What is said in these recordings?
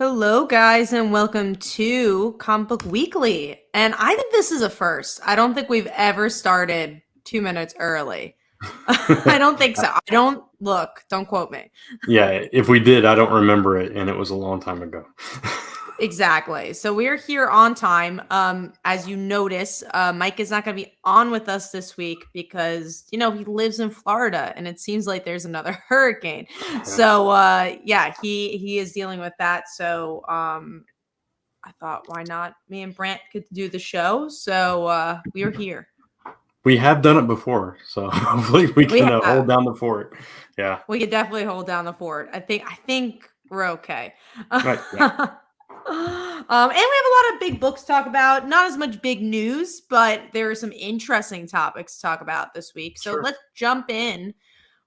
Hello, guys, and welcome to Comic Book Weekly. And I think this is a first. I don't think we've ever started 2 minutes early. I don't think so. Don't quote me. Yeah, if we did, I don't remember it, and it was a long time ago. Exactly. So we're here on time. As you notice, Mike is not going to be on with us this week because, he lives in Florida and it seems like there's another hurricane. So, he is dealing with that. So, I thought, why not? Me and Brant could do the show. So, we are here. We have done it before, so hopefully we can hold down the fort. Yeah, we could definitely hold down the fort. I think we're okay. right. Yeah. And we have a lot of big books to talk about. Not as much big news, but there are some interesting topics to talk about this week. So let's jump in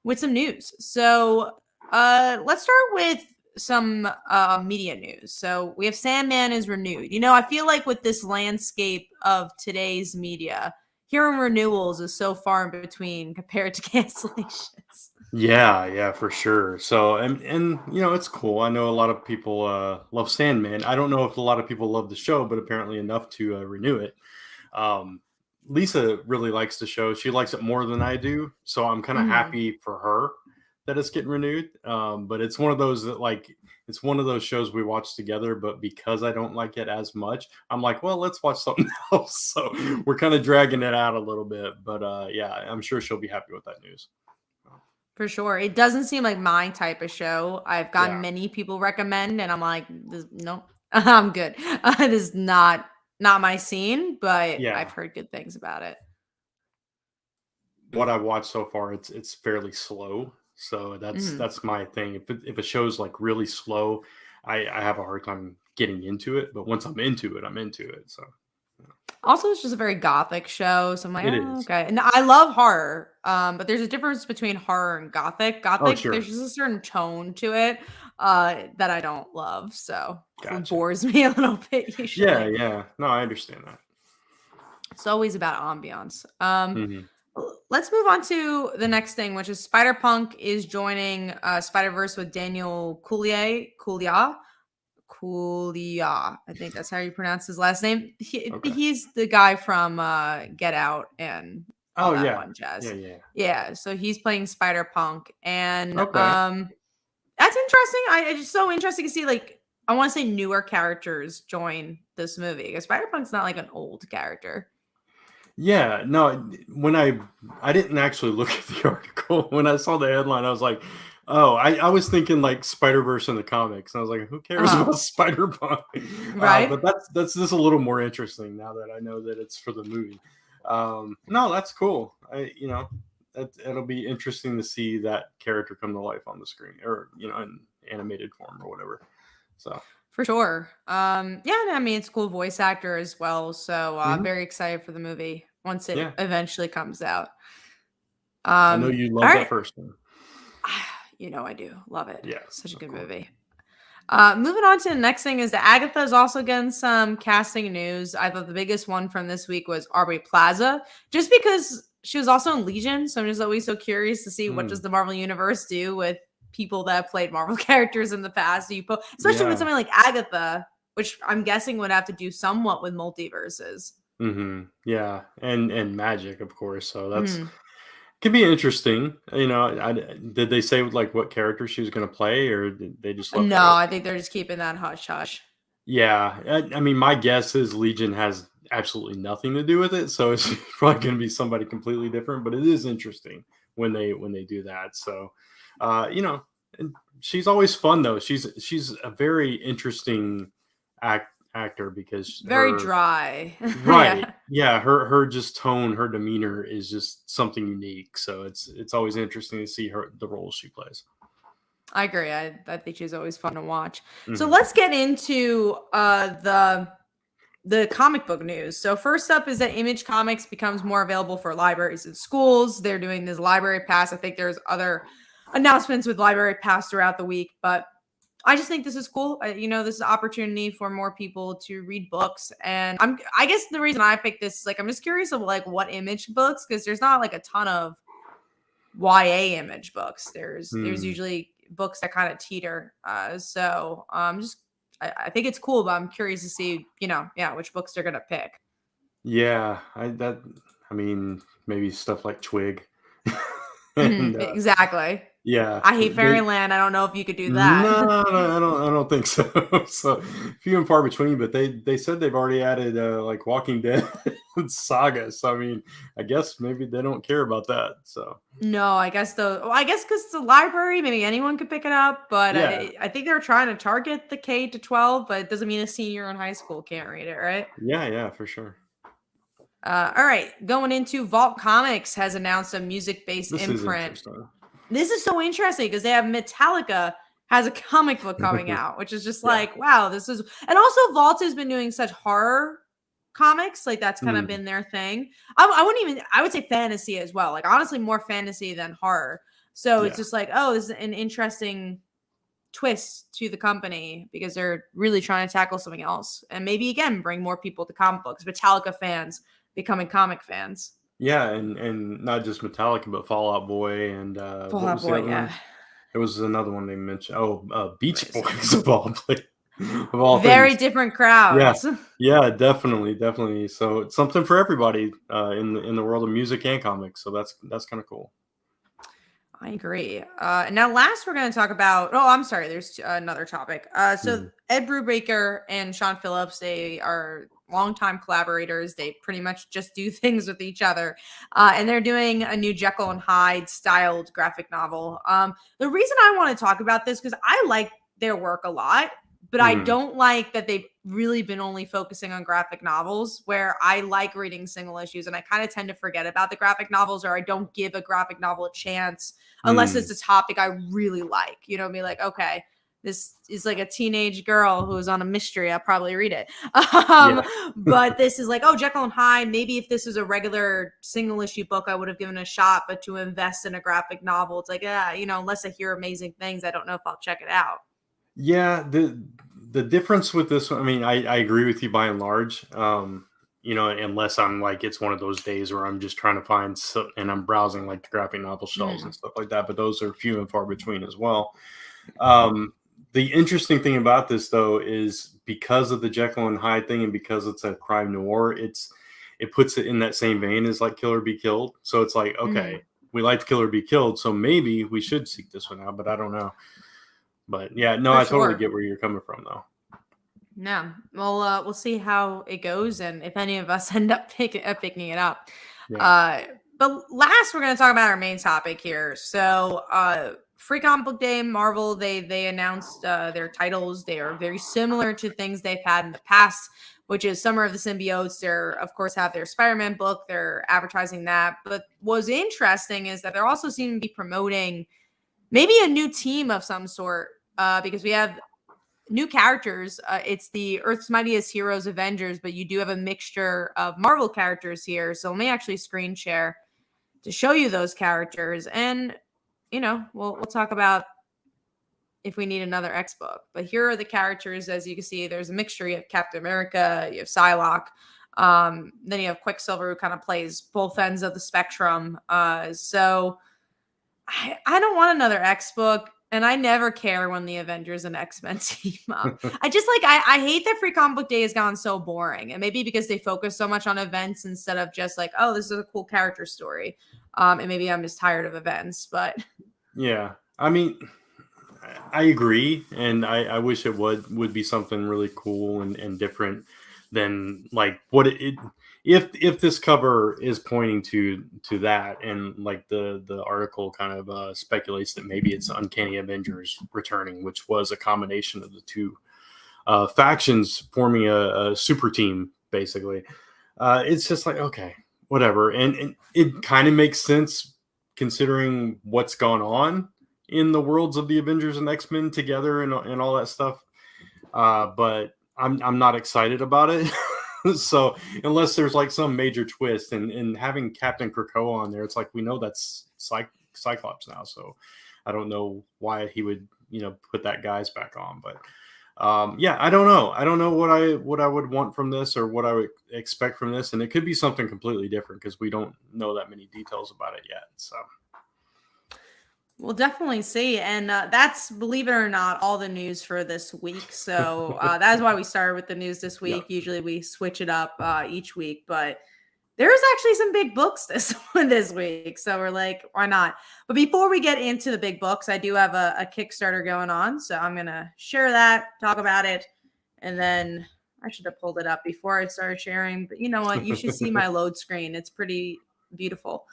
with some news. So let's start with some media news. So we have Sandman is renewed. I feel like with this landscape of today's media, hearing renewals is so far in between compared to cancellations. Yeah, for sure. So, and it's cool. I know a lot of people love Sandman. I don't know if a lot of people love the show, but apparently enough to renew it. Lisa really likes the show. She likes it more than I do, so I'm kind of happy for her that it's getting renewed. But it's one of those that it's one of those shows we watch together, but because I don't like it as much, I'm like, well, let's watch something else. So we're kind of dragging it out a little bit, but yeah, I'm sure she'll be happy with that news. For sure. It doesn't seem like my type of show. I've gotten many people recommend, and I'm like, nope, I'm good. This is not my scene, but I've heard good things about it. What I've watched so far, it's fairly slow. So that's my thing. If a show's like really slow, I have a hard time getting into it. But once I'm into it, I'm into it. So also, it's just a very gothic show. So I'm like, okay. And I love horror. But there's a difference between horror and gothic. Gothic, there's just a certain tone to it that I don't love. So it bores me a little bit usually. Yeah. No, I understand that. It's always about ambiance. Let's move on to the next thing, which is Spider-Punk is joining Spider-Verse with Daniel Kaluuya. I think that's how you pronounce his last name. He's the guy from Get Out and all that fun jazz. Yeah. So he's playing Spider-Punk, and that's interesting. It's just so interesting to see, I want to say newer characters join this movie because Spider-Punk's not like an old character. Yeah, no, when I didn't actually look at the article. When I saw the headline, I was like, oh, I was thinking like Spider-Verse in the comics. And I was like, who cares about Spider-Punk? Right. But that's just a little more interesting now that I know that it's for the movie. No, that's cool. It'll be interesting to see that character come to life on the screen or, in animated form or whatever. So. For sure. I mean, it's a cool voice actor as well. So I'm very excited for the movie once it eventually comes out. I know you love that first one. I do. Love it. Yeah. Such a good movie. Moving on to the next thing is that Agatha is also getting some casting news. I thought the biggest one from this week was Aubrey Plaza, just because she was also in Legion. So I'm just always so curious to see what does the Marvel Universe do with people that have played Marvel characters in the past. Especially with something like Agatha, which I'm guessing would have to do somewhat with multiverses. Yeah, and magic, of course. So that's can be interesting. Did they say what character she was going to play, or did they just? No, I think they're just keeping that hush hush. Yeah, I mean, my guess is Legion has absolutely nothing to do with it, so it's probably going to be somebody completely different. But it is interesting when they do that. So, she's always fun though. She's a very interesting actor because very dry. Right. Yeah, her just tone, her demeanor is just something unique. So it's always interesting to see the roles she plays. I agree. I think she's always fun to watch. So let's get into the comic book news. So first up is that Image Comics becomes more available for libraries and schools. They're doing this library pass. I think there's other announcements with library pass throughout the week, but I just think this is cool. This is an opportunity for more people to read books. And I guess the reason I picked this is I'm just curious of what Image books, because there's not a ton of YA Image books. There's usually books that kind of teeter. So I'm just I think it's cool, but I'm curious to see, which books they're gonna pick. Yeah, I mean, maybe stuff like Twig. And Exactly. yeah, I hate Fairyland. I don't know if you could do that. no, I don't think so. So few and far between, but they said they've already added like Walking Dead and Saga. So I mean, I guess maybe they don't care about that. So No, I guess because it's a library, maybe anyone could pick it up. But yeah, I think they're trying to target the K to 12, but it doesn't mean a senior in high school can't read it, right? yeah, for sure. All right, going into Vault Comics has announced a music-based This is imprint. interesting. This is so interesting because they have Metallica has a comic book coming out, which is just Yeah. like, wow, this is, and also Vault has been doing such horror comics, like that's kind of been their thing. I wouldn't even, I would say fantasy as well, like honestly more fantasy than horror. So it's just like, oh, this is an interesting twist to the company because they're really trying to tackle something else and maybe again bring more people to comic books. Metallica fans becoming comic fans. Yeah, and not just Metallica, but Fall Out Boy and Fall what Out was the Boy, other yeah. one? There was another one they mentioned. Oh, Beach Crazy. Boys of all Very things. different Yeah, crowds. yeah, definitely. So it's something for everybody in the world of music and comics. So that's kind of cool. I agree. And now last we're going to talk about, oh, I'm sorry. There's another topic. So Ed Brubaker and Sean Phillips, they are longtime collaborators. They pretty much just do things with each other. And they're doing a new Jekyll and Hyde styled graphic novel. The reason I want to talk about this, because I like their work a lot, but I don't like that they've really been only focusing on graphic novels, where I like reading single issues and I kind of tend to forget about the graphic novels, or I don't give a graphic novel a chance unless it's a topic I really like. You know, be like, okay, this is like a teenage girl who's on a mystery. I'll probably read it. Yeah. But this is like, oh, Jekyll and Hyde. Maybe if this was a regular single issue book, I would have given it a shot. But to invest in a graphic novel, it's like, unless I hear amazing things, I don't know if I'll check it out. Yeah, the difference with this one, I mean, I agree with you by and large. Unless I'm like it's one of those days where I'm just trying to find and I'm browsing like the graphic novel shelves and stuff like that, but those are few and far between as well. The interesting thing about this though is because of the Jekyll and Hyde thing and because it's a crime noir, it puts it in that same vein as like Kill or Be Killed. So it's like, okay, we liked Kill or Be Killed, so maybe we should seek this one out, but I don't know. But yeah, no, I totally get where you're coming from, though. Yeah, well, we'll see how it goes, and if any of us end up picking it up. Yeah. But last, we're going to talk about our main topic here. So, Free Comic Book Day, Marvel, they announced their titles. They are very similar to things they've had in the past, which is Summer of the Symbiotes. They're, of course, have their Spider-Man book. They're advertising that. But what's interesting is that they're also seem to be promoting maybe a new team of some sort. Because we have new characters. It's the Earth's Mightiest Heroes Avengers, but you do have a mixture of Marvel characters here. So let me actually screen share to show you those characters. And, we'll talk about if we need another X book. But here are the characters. As you can see, there's a mixture. You have Captain America, you have Psylocke. Then you have Quicksilver, who kind of plays both ends of the spectrum. So I don't want another X book. And I never care when the Avengers and X-Men team up. I hate that Free Comic Book Day has gone so boring. And maybe because they focus so much on events instead of just like, oh, this is a cool character story. And maybe I'm just tired of events, but. Yeah, I mean, I agree. And I wish it would be something really cool and different than like what if this cover is pointing to that, and like the article kind of speculates that maybe it's Uncanny Avengers returning, which was a combination of the two factions forming a super team basically. It's just like, okay, whatever, and it kind of makes sense considering what's gone on in the worlds of the Avengers and X-Men together and all that stuff, but I'm not excited about it. So unless there's like some major twist, and having Captain Krakoa on there, it's like we know that's Cyclops now. So I don't know why he would put that guy's back on. But yeah, I don't know. I don't know what I would want from this or what I would expect from this, and it could be something completely different because we don't know that many details about it yet. So. We'll definitely see. And that's, believe it or not, all the news for this week. So that is why we started with the news this week. Yep. Usually we switch it up each week, but there's actually some big books this week. So we're like, why not? But before we get into the big books, I do have a Kickstarter going on. So I'm going to share that, talk about it. And then I should have pulled it up before I started sharing. But you know what? You should see my load screen. It's pretty beautiful.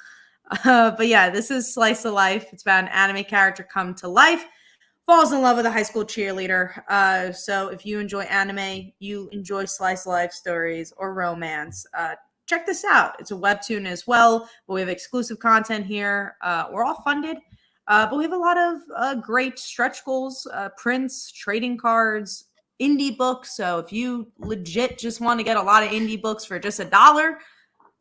But yeah, this is Slice of Life. It's about an anime character come to life, falls in love with a high school cheerleader. So if you enjoy anime, you enjoy Slice of Life stories or romance, check this out. It's a webtoon as well, but we have exclusive content here. We're all funded, but we have a lot of great stretch goals, prints, trading cards, indie books. So if you legit just want to get a lot of indie books for just $1,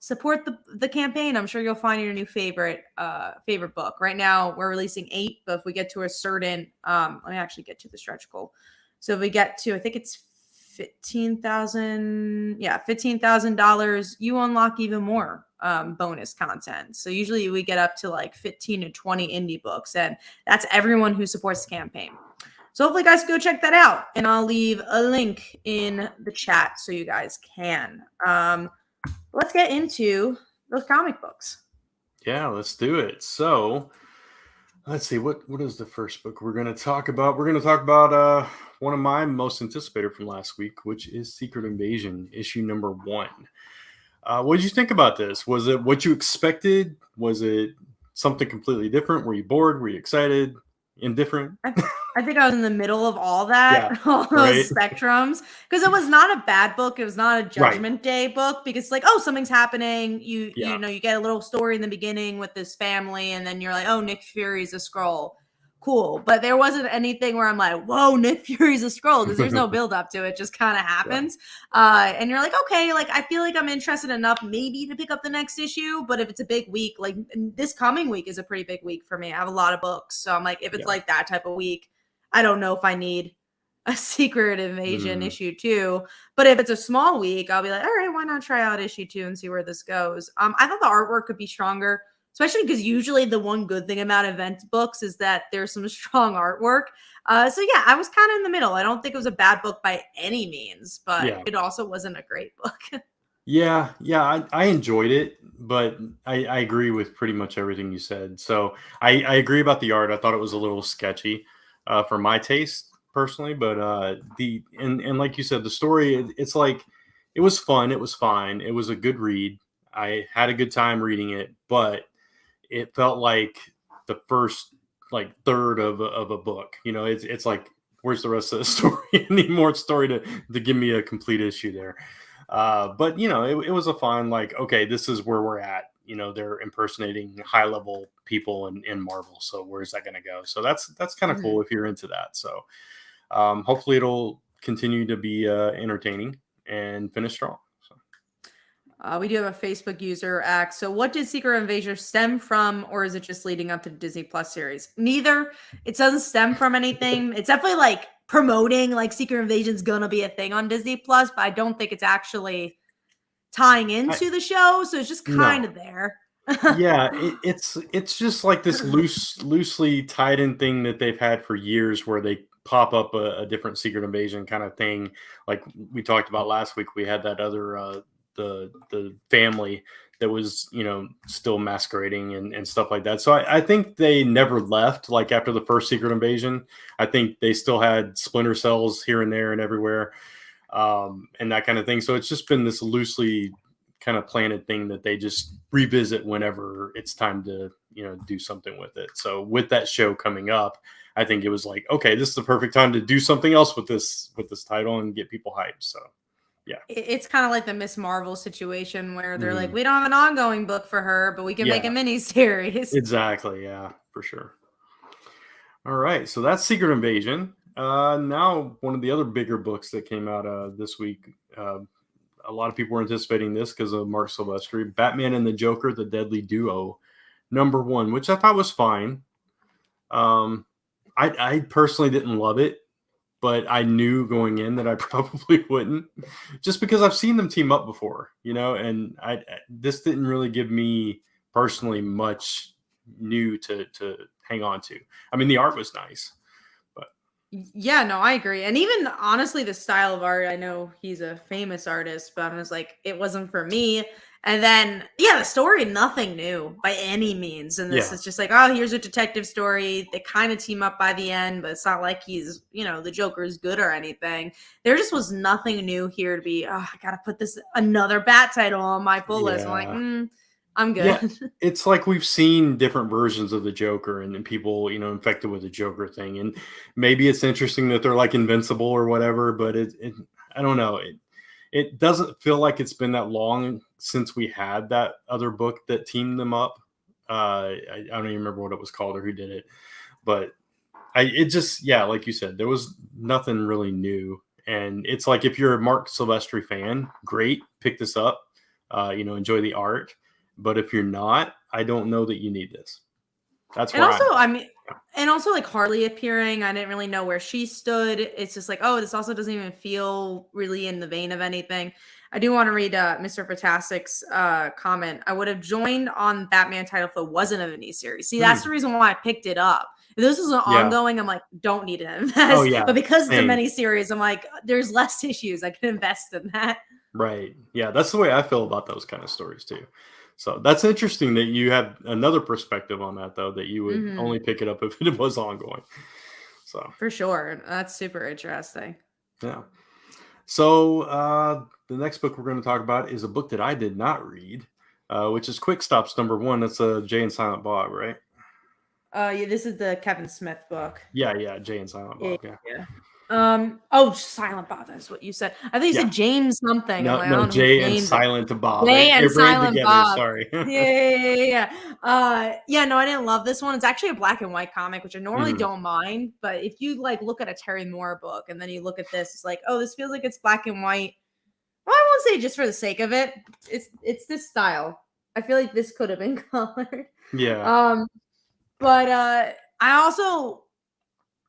support the campaign. I'm sure you'll find your new favorite book. Right now, we're releasing 8, but if we get to a certain, let me actually get to the stretch goal. So if we get to, I think it's $15,000, you unlock even more bonus content. So usually we get up to like 15 to 20 indie books, and that's everyone who supports the campaign. So hopefully, guys, go check that out, and I'll leave a link in the chat so you guys can. Let's get into those comic books. Yeah, let's do it. So let's see, what is the first book we're going to talk about? We're going to talk about one of my most anticipated from last week, which is Secret Invasion, issue number 1. What did you think about this? Was it what you expected? Was it something completely different? Were you bored? Were you excited? Indifferent? I think I was in the middle of all that, all those spectrums, because it was not a bad book. It was not a Judgment Day book, because it's like, oh, something's happening. You know, you get a little story in the beginning with this family, and then you're like, oh, Nick Fury's a Skrull. Cool. But there wasn't anything where I'm like, whoa, Nick Fury's a Skrull, because there's no build up to it. It just kind of happens. And you're like, okay, like I feel like I'm interested enough maybe to pick up the next issue. But if it's a big week, like this coming week is a pretty big week for me. I have a lot of books. So I'm like, if it's like that type of week, I don't know if I need a Secret Invasion issue 2. But if it's a small week, I'll be like, all right, why not try out issue 2 and see where this goes? I thought the artwork could be stronger, especially because usually the one good thing about event books is that there's some strong artwork. So yeah, I was kind of in the middle. I don't think it was a bad book by any means, but it also wasn't a great book. Yeah, I enjoyed it, but I agree with pretty much everything you said. So I agree about the art. I thought it was a little sketchy for my taste personally, but and like you said, the story, it's like, it was fun. It was fine. It was a good read. I had a good time reading it, but it felt like the first like third of a book. You know, it's like, where's the rest of the story? I need more story to give me a complete issue there. But you know, it was a fun, like, okay, this is where we're at. You know, they're impersonating high level people in Marvel. So where's that going to go? So that's kind of cool if you're into that. So hopefully it'll continue to be entertaining and finish strong. We do have a Facebook user ask, so what did Secret Invasion stem from, or is it just leading up to the Disney Plus series? Neither. It doesn't stem from anything. It's definitely like promoting like Secret Invasion's gonna be a thing on Disney Plus, but I don't think it's actually tying into the show, so it's just kind of there. Yeah, it's just like this loosely tied in thing that they've had for years, where they pop up a different Secret Invasion kind of thing. Like we talked about last week, we had that other the family that was, you know, still masquerading and stuff like that. So I think they never left. Like after the first Secret Invasion, I think they still had Splinter Cells here and there and everywhere, and that kind of thing. So it's just been this loosely kind of planted thing that they just revisit whenever it's time to, you know, do something with it. So with that show coming up, I think it was like, okay, this is the perfect time to do something else with this title and get people hyped. So yeah, it's kind of like the Miss Marvel situation where they're like, we don't have an ongoing book for her, but we can make a mini series. Exactly. Yeah, for sure. All right. So that's Secret Invasion. Now, one of the other bigger books that came out this week, a lot of people were anticipating this because of Mark Silvestri, Batman and the Joker, The Deadly Duo, #1, which I thought was fine. I personally didn't love it, but I knew going in that I probably wouldn't, just because I've seen them team up before, you know, and this didn't really give me personally much new to hang on to. I mean, the art was nice, but yeah, no, I agree. And even honestly, the style of art, I know he's a famous artist, but I was like, it wasn't for me. And then, yeah, the story, nothing new by any means. And this is just like, oh, here's a detective story. They kind of team up by the end, but it's not like he's, the Joker is good or anything. There just was nothing new here to be, I got to put this another Bat title on my pull list. I'm like, I'm good. Yeah, it's like we've seen different versions of the Joker and people, infected with the Joker thing. And maybe it's interesting that they're like invincible or whatever, but I don't know. It doesn't feel like it's been that long since we had that other book that teamed them up. I don't even remember what it was called or who did it, but like you said, there was nothing really new. And it's like, if you're a Mark Silvestri fan, great, pick this up, enjoy the art. But if you're not, I don't know that you need this. That's why. And also like Harley appearing, I didn't really know where she stood. It's just like, oh, this also doesn't even feel really in the vein of anything. I do want to read Mr. Fantastic's comment. I would have joined on Batman title if it wasn't a miniseries. See, that's the reason why I picked it up. If this is an ongoing, I'm like, don't need to invest. Oh, yeah. But because it's a miniseries, I'm like, there's less issues. I can invest in that. Right. Yeah, that's the way I feel about those kind of stories too. So that's interesting that you have another perspective on that, though, that you would only pick it up if it was ongoing. So for sure. That's super interesting. Yeah. So the next book we're going to talk about is a book that I did not read, which is Quick Stops #1. That's Jay and Silent Bob, right? Yeah, this is the Kevin Smith book. Yeah, Jay and Silent Bob. Yeah. Silent Bob. That's what you said. I think you said James something. No, Jay and Silent Bob. Jay and Silent Bob. Sorry. Yeah. No, I didn't love this one. It's actually a black and white comic, which I normally don't mind. But if you like look at a Terry Moore book and then you look at this, it's like, oh, this feels like it's black and white. Well, I won't say just for the sake of it. It's this style. I feel like this could have been colored. Yeah. But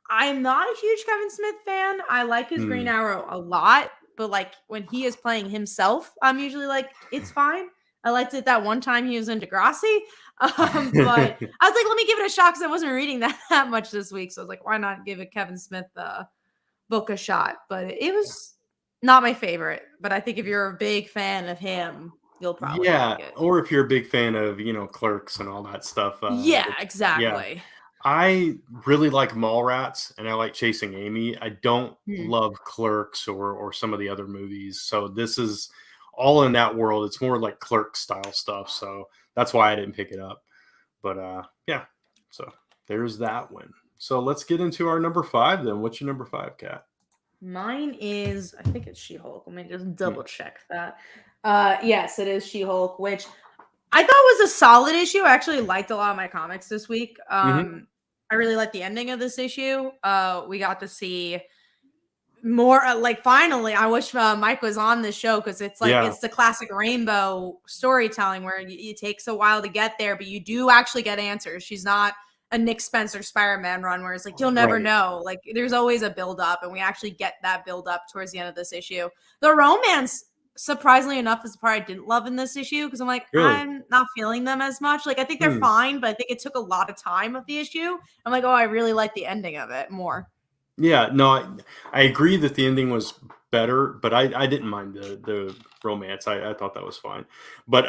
I'm not a huge Kevin Smith fan. I like his Green Arrow a lot, but like when he is playing himself, I'm usually like, it's fine. I liked it that one time he was in Degrassi. But I was like, let me give it a shot because I wasn't reading that much this week. So I was like, why not give a Kevin Smith book a shot? But it was not my favorite. But I think if you're a big fan of him, you'll probably like it. Or if you're a big fan of, Clerks and all that stuff. Exactly. Yeah. I really like Mallrats and I like Chasing Amy. I don't love Clerks or some of the other movies. So this is all in that world. It's more like Clerk style stuff. So that's why I didn't pick it up. But so there's that one. So let's get into our number 5 then. What's your number 5, Kat? Mine is, I think it's She-Hulk. Let me just double check that. Yes, it is She-Hulk, which I thought was a solid issue. I actually liked a lot of my comics this week. I really liked the ending of this issue. We got to see more finally, I wish Mike was on this show because it's like it's the classic Rainbow storytelling where it takes a while to get there, but you do actually get answers. She's not a Nick Spencer Spider-Man run where it's like you'll never know. Like there's always a build up, and we actually get that build up towards the end of this issue. The romance, surprisingly enough, is the part I didn't love in this issue because I'm like, I'm not feeling them as much. Like I think they're fine, but I think it took a lot of time of the issue. I'm like, oh, I really like the ending of it more. Yeah, no, I agree that the ending was better, but I didn't mind the romance. I thought that was fine. But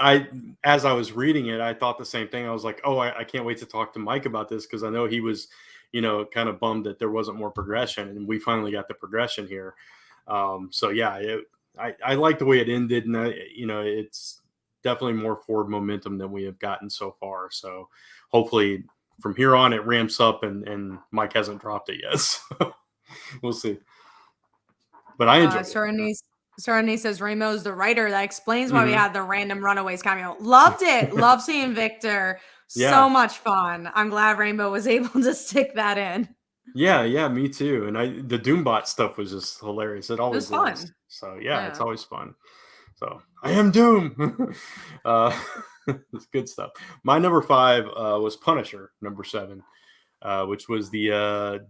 as I was reading it, I thought the same thing. I was like, oh, I can't wait to talk to Mike about this because I know he was, kind of bummed that there wasn't more progression, and we finally got the progression here. So yeah, I like the way it ended, and it's definitely more forward momentum than we have gotten so far. So hopefully from here on, it ramps up, and Mike hasn't dropped it yet. So we'll see. But I enjoy it. Serenity says Rainbow's the writer. That explains why we had the random Runaways cameo. Loved it. Love seeing Victor. So much fun. I'm glad Rainbow was able to stick that in. Yeah, me too. And the Doombot stuff was just hilarious. It always was fun. So yeah, it's always fun. So I am Doom. It's good stuff. My number 5 was Punisher, number 7, which was the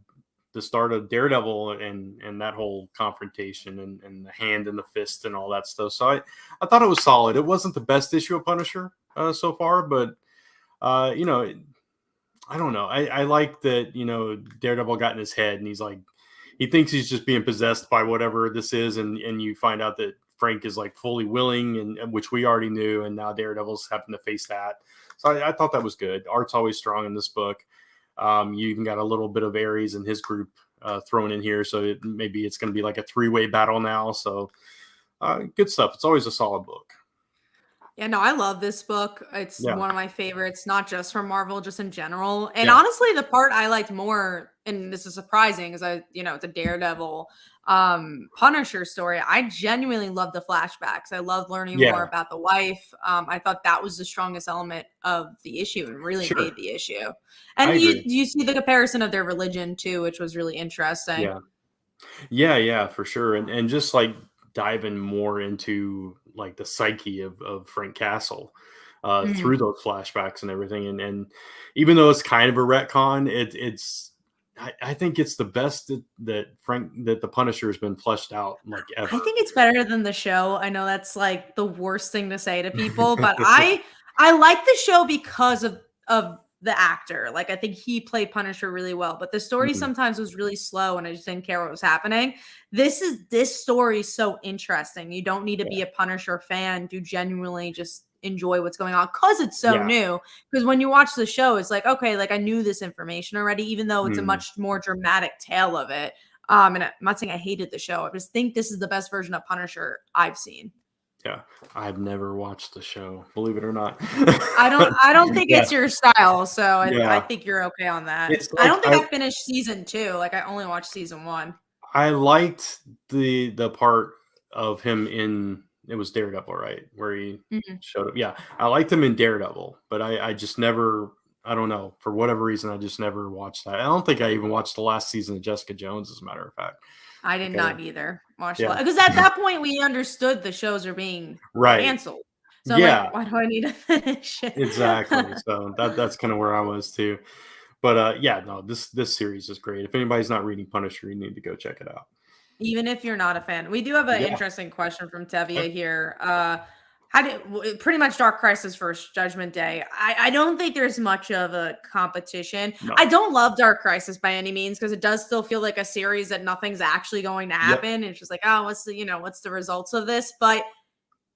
start of Daredevil and that whole confrontation and the hand and the fist and all that stuff. So I thought it was solid. It wasn't the best issue of Punisher so far, but I don't know. I like that, Daredevil got in his head and he's like, he thinks he's just being possessed by whatever this is. And you find out that Frank is like fully willing, and which we already knew. And now Daredevil's having to face that. So I thought that was good. Art's always strong in this book. You even got a little bit of Ares and his group thrown in here. So maybe it's going to be like a 3-way battle now. So good stuff. It's always a solid book. Yeah, no, I love this book. It's Yeah. one of my favorites, not just from Marvel, just in general. And honestly, the part I liked more, and this is surprising, is it's a Daredevil Punisher story. I genuinely love the flashbacks. I love learning more about the wife. I thought that was the strongest element of the issue and really made the issue. And you see the comparison of their religion too, which was really interesting. Yeah, for sure. And just like diving more into like the psyche of Frank Castle through those flashbacks and everything. And even though it's kind of a retcon, I think it's the best that the Punisher has been fleshed out like ever. I think it's better than the show. I know that's like the worst thing to say to people, but I like the show because of the actor. Like, I think he played Punisher really well, but the story sometimes was really slow and I just didn't care what was happening. This story is so interesting. You don't need to be a Punisher fan to genuinely just enjoy what's going on because it's so new. Because when you watch the show, it's like, okay, like I knew this information already, even though it's a much more dramatic tale of it. And I'm not saying I hated the show. I just think this is the best version of Punisher I've seen. Yeah, I've never watched the show, believe it or not. I don't think it's your style, so I think you're okay on that. Like, I don't think I finished season 2. Like, I only watched season 1. I liked the part of him in, it was Daredevil, right? Where he showed up. Yeah, I liked him in Daredevil, but I just never, I don't know, for whatever reason, I just never watched that. I don't think I even watched the last season of Jessica Jones, as a matter of fact. I did not either watch because at that point we understood the shows are being canceled. So I'm like, why do I need to finish it? Exactly. So that's kind of where I was too. But this series is great. If anybody's not reading Punisher, you need to go check it out. Even if you're not a fan. We do have an interesting question from Tevia here. Pretty much Dark Crisis versus Judgment Day. I don't think there's much of a competition. No. I don't love Dark Crisis by any means because it does still feel like a series that nothing's actually going to happen. It's just like, oh, what's the results of this? But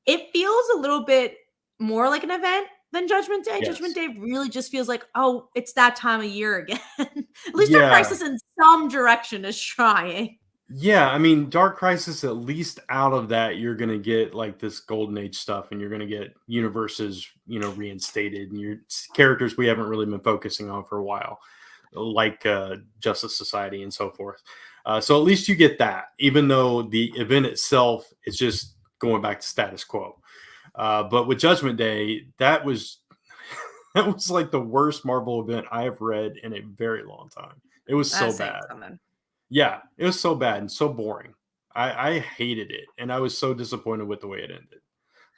it feels a little bit more like an event than Judgment Day. Yes. Judgment Day really just feels like, oh, it's that time of year again. At least Dark Crisis in some direction is trying. Yeah, I mean, Dark Crisis, at least out of that, you're going to get like this Golden Age stuff, and you're going to get universes, reinstated, and your characters we haven't really been focusing on for a while, like Justice Society and so forth. So at least you get that, even though the event itself is just going back to status quo. But with Judgment Day, that was like the worst Marvel event I have read in a very long time. It was so bad. Yeah, it was so bad and so boring. I hated it, and I was so disappointed with the way it ended.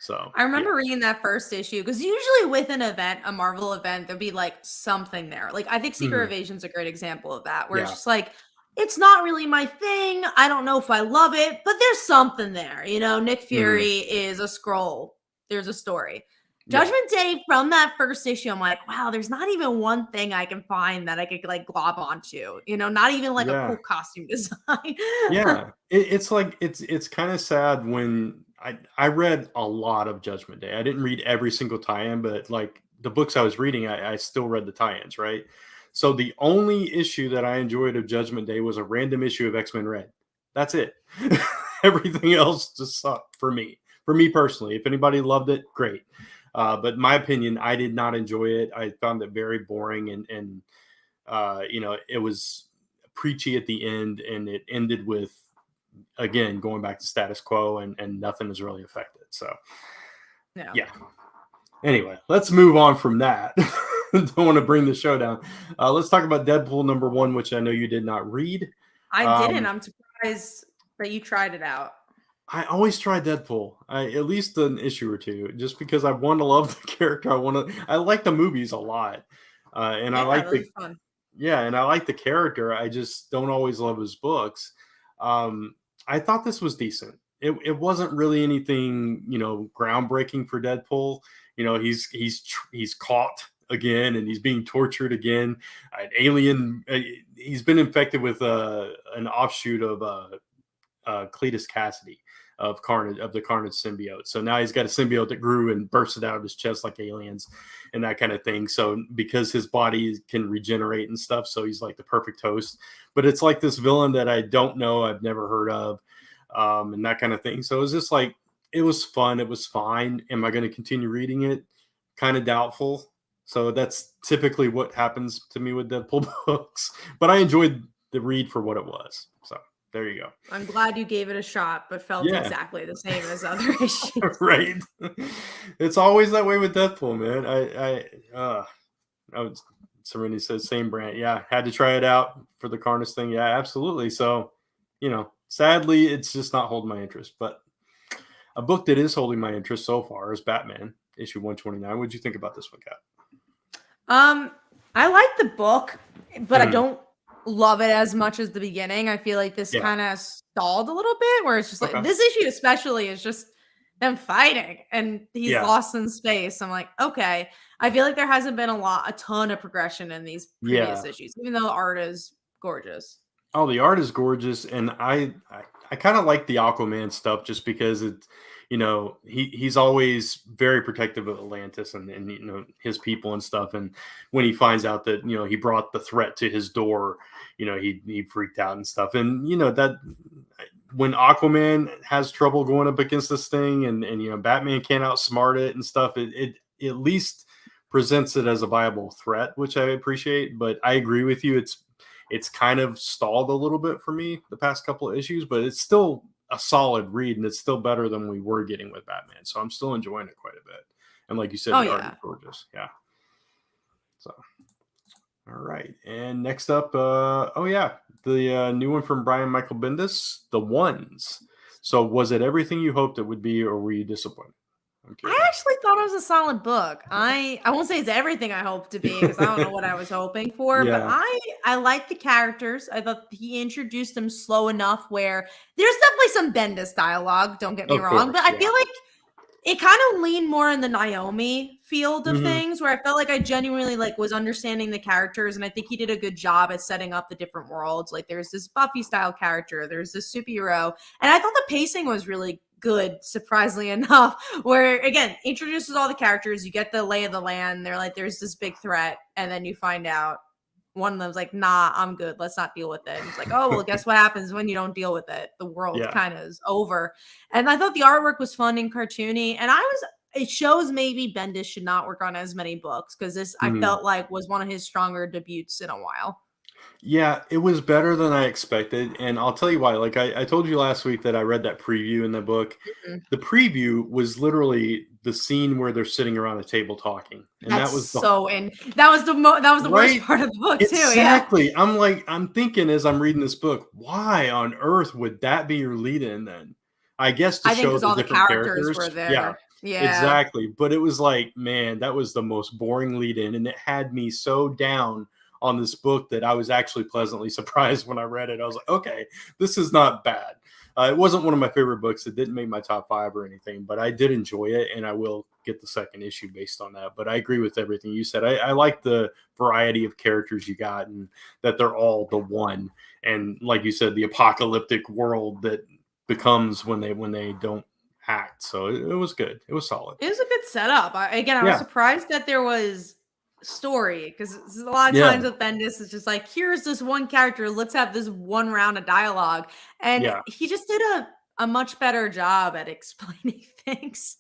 So I remember reading that first issue because usually with an event, a Marvel event, there'll be like something there. Like I think Secret Invasion is a great example of that, where it's just like, it's not really my thing. I don't know if I love it, but there's something there. Nick Fury is a Skrull. There's a story. Judgment Day, from that first issue, I'm like, wow, there's not even one thing I can find that I could like glob onto, not even like a cool costume design. It's like, it's kind of sad when I read a lot of Judgment Day. I didn't read every single tie-in, but like the books I was reading, I still read the tie-ins, right? So the only issue that I enjoyed of Judgment Day was a random issue of X-Men Red. That's it. Everything else just sucked for me personally. If anybody loved it, great. But in my opinion, I did not enjoy it. I found it very boring and it was preachy at the end, and it ended with, again, going back to status quo and nothing is really affected. So yeah. Anyway, let's move on from that. Don't want to bring the show down. Let's talk about Deadpool #1, which I know you did not read. I didn't. I'm surprised that you tried it out. I always try Deadpool. At least an issue or two, just because I want to love the character. I like the movies a lot, and I like and I like the character. I just don't always love his books. I thought this was decent. It wasn't really anything, groundbreaking for Deadpool. He's caught again, and he's being tortured again. An alien. He's been infected with an offshoot of Cletus Cassidy of the Carnage symbiote. So now he's got a symbiote that grew and bursted out of his chest like aliens and that kind of thing. So because his body can regenerate and stuff, so he's like the perfect host. But it's like this villain that I don't know, I've never heard of, and that kind of thing. So it was just like, it was fun. It was fine. Am I going to continue reading it? Kind of doubtful. So that's typically what happens to me with Deadpool books. But I enjoyed the read for what it was. So there you go. I'm glad you gave it a shot, but felt exactly the same as other issues. Right. It's always that way with Deadpool, man. Serenity says same brand. Yeah, had to try it out for the Carnage thing. Yeah, absolutely. So, sadly, it's just not holding my interest. But a book that is holding my interest so far is Batman, issue 129. What'd you think about this one, Kat? I like the book, but I don't love it as much as the beginning. I feel like this kind of stalled a little bit, where it's just like this issue especially is just them fighting and he's lost in space. I'm like, okay. I feel like there hasn't been a ton of progression in these previous issues, even though the art is gorgeous. Oh, the art is gorgeous, and I kind of like the Aquaman stuff just because it's, he's always very protective of Atlantis and his people and stuff. And when he finds out that he brought the threat to his door, he freaked out and stuff. And that when Aquaman has trouble going up against this thing, and Batman can't outsmart it and stuff, it at least presents it as a viable threat, which I appreciate. But I agree with you. It's kind of stalled a little bit for me the past couple of issues, but it's still a solid read, and it's still better than we were getting with Batman. So I'm still enjoying it quite a bit. And like you said, the art is gorgeous. Yeah. So, all right. And next up, the new one from Brian Michael Bendis, The Ones. So was it everything you hoped it would be, or were you disappointed? I actually thought it was a solid book. I won't say it's everything I hoped to be, because I don't know what I was hoping for, but I like the characters. I thought he introduced them slow enough where there's definitely some Bendis dialogue, don't get me wrong, but I feel like it kind of leaned more in the Naomi field of things, where I felt like I genuinely was understanding the characters, and I think he did a good job at setting up the different worlds. Like there's this Buffy style character, there's this superhero, and I thought the pacing was really good, surprisingly enough, where again introduces all the characters, you get the lay of the land, they're like there's this big threat, and then you find out one of them's like, nah, I'm good, let's not deal with it. And it's like, oh well, guess what happens when you don't deal with it? The world kind of is over. And I thought the artwork was fun and cartoony, and it shows maybe Bendis should not work on as many books, because this I felt like was one of his stronger debuts in a while. Yeah, it was better than I expected. And I'll tell you why. Like I told you last week that I read that preview in the book. The preview was literally the scene where they're sitting around a table talking. And that was that was the worst part of the book too. Exactly. Yeah. I'm thinking as I'm reading this book, why on earth would that be your lead in then? I guess to show the different characters were there. Yeah, exactly. But it was like, man, that was the most boring lead in, and it had me so down on this book that I was actually pleasantly surprised when I read it. I was like, okay, this is not bad. It wasn't one of my favorite books. It didn't make my top 5 or anything, but I did enjoy it, and I will get the second issue based on that. But I agree with everything you said. I like the variety of characters you got, and that they're all the one. And like you said, the apocalyptic world that becomes when they don't act. So it was good. It was solid. It was a good setup. I was surprised that there was story, because a lot of times with Bendis it's just like, here's this one character, let's have this one round of dialogue, and he just did a much better job at explaining things.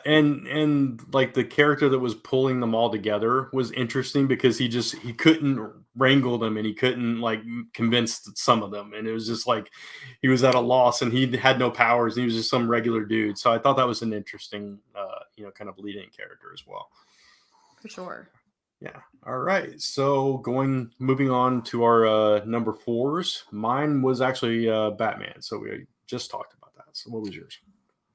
And like the character that was pulling them all together was interesting, because he couldn't wrangle them, and he couldn't convince some of them, and it was just like he was at a loss, and he had no powers, and he was just some regular dude. So I thought that was an interesting kind of leading character as well. For sure. Yeah. All right. So moving on to our number 4s. Mine was actually Batman. So we just talked about that. So what was yours?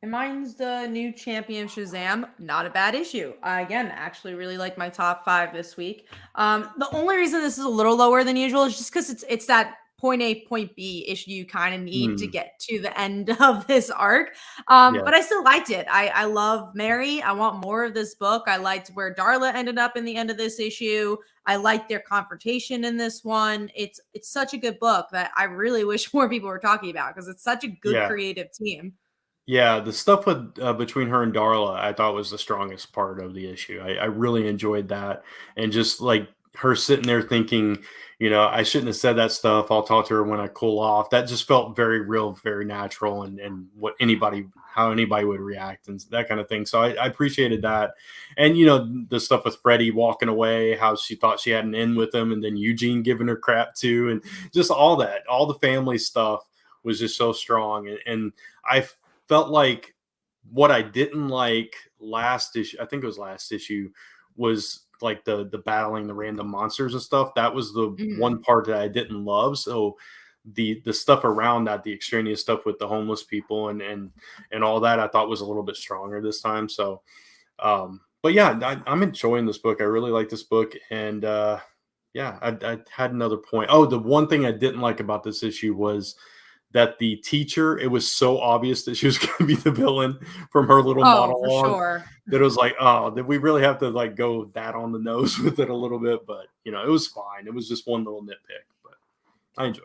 And mine's the new Champion Shazam. Not a bad issue. Again, actually really like my top 5 this week. The only reason this is a little lower than usual is just because it's that point A, point B issue you kind of need to get to the end of this arc. But I still liked it. I love Mary. I want more of this book. I liked where Darla ended up in the end of this issue. I liked their confrontation in this one. It's such a good book that I really wish more people were talking about because it's such a good creative team. Yeah, the stuff with between her and Darla, I thought was the strongest part of the issue. I really enjoyed that, and just like her sitting there thinking, I shouldn't have said that stuff. I'll talk to her when I cool off. That just felt very real, very natural, and how anybody would react and that kind of thing. So I appreciated that, and the stuff with Freddie walking away, how she thought she had an in with him, and then Eugene giving her crap too, and just all the family stuff was just so strong, and I felt like what I didn't like last issue, I think it was last issue, was like the battling the random monsters and stuff. That was the one part that I didn't love. So the stuff around that, the extraneous stuff with the homeless people and all that, I thought was a little bit stronger this time. So, but yeah, I'm enjoying this book. I really like this book. And I had another point. Oh, the one thing I didn't like about this issue was that the teacher, it was so obvious that she was going to be the villain from her little monologue. For sure. That it was like, oh, did we really have to like go that on the nose with it a little bit? But it was fine. It was just one little nitpick, but I enjoyed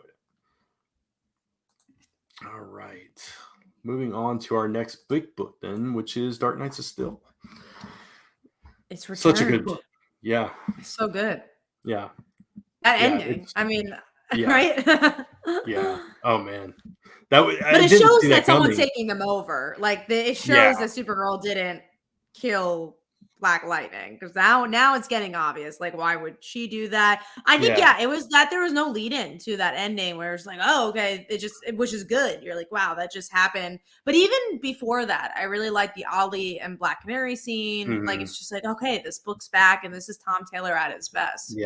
it. All right, moving on to our next big book then, which is Dark Knights of Steel. It's such a good book. Yeah, it's so good. Yeah, that ending. I mean. Yeah. Right? Yeah. Oh man. But it shows that someone's taking them over. Like it shows that Supergirl didn't kill Black Lightning because now it's getting obvious. Like, why would she do that? I think it was that there was no lead in to that ending where it's like, oh, okay, which is good. You're like, wow, that just happened. But even before that, I really like the Ollie and Black Canary scene. Like, it's just like, okay, this book's back, and this is Tom Taylor at his best.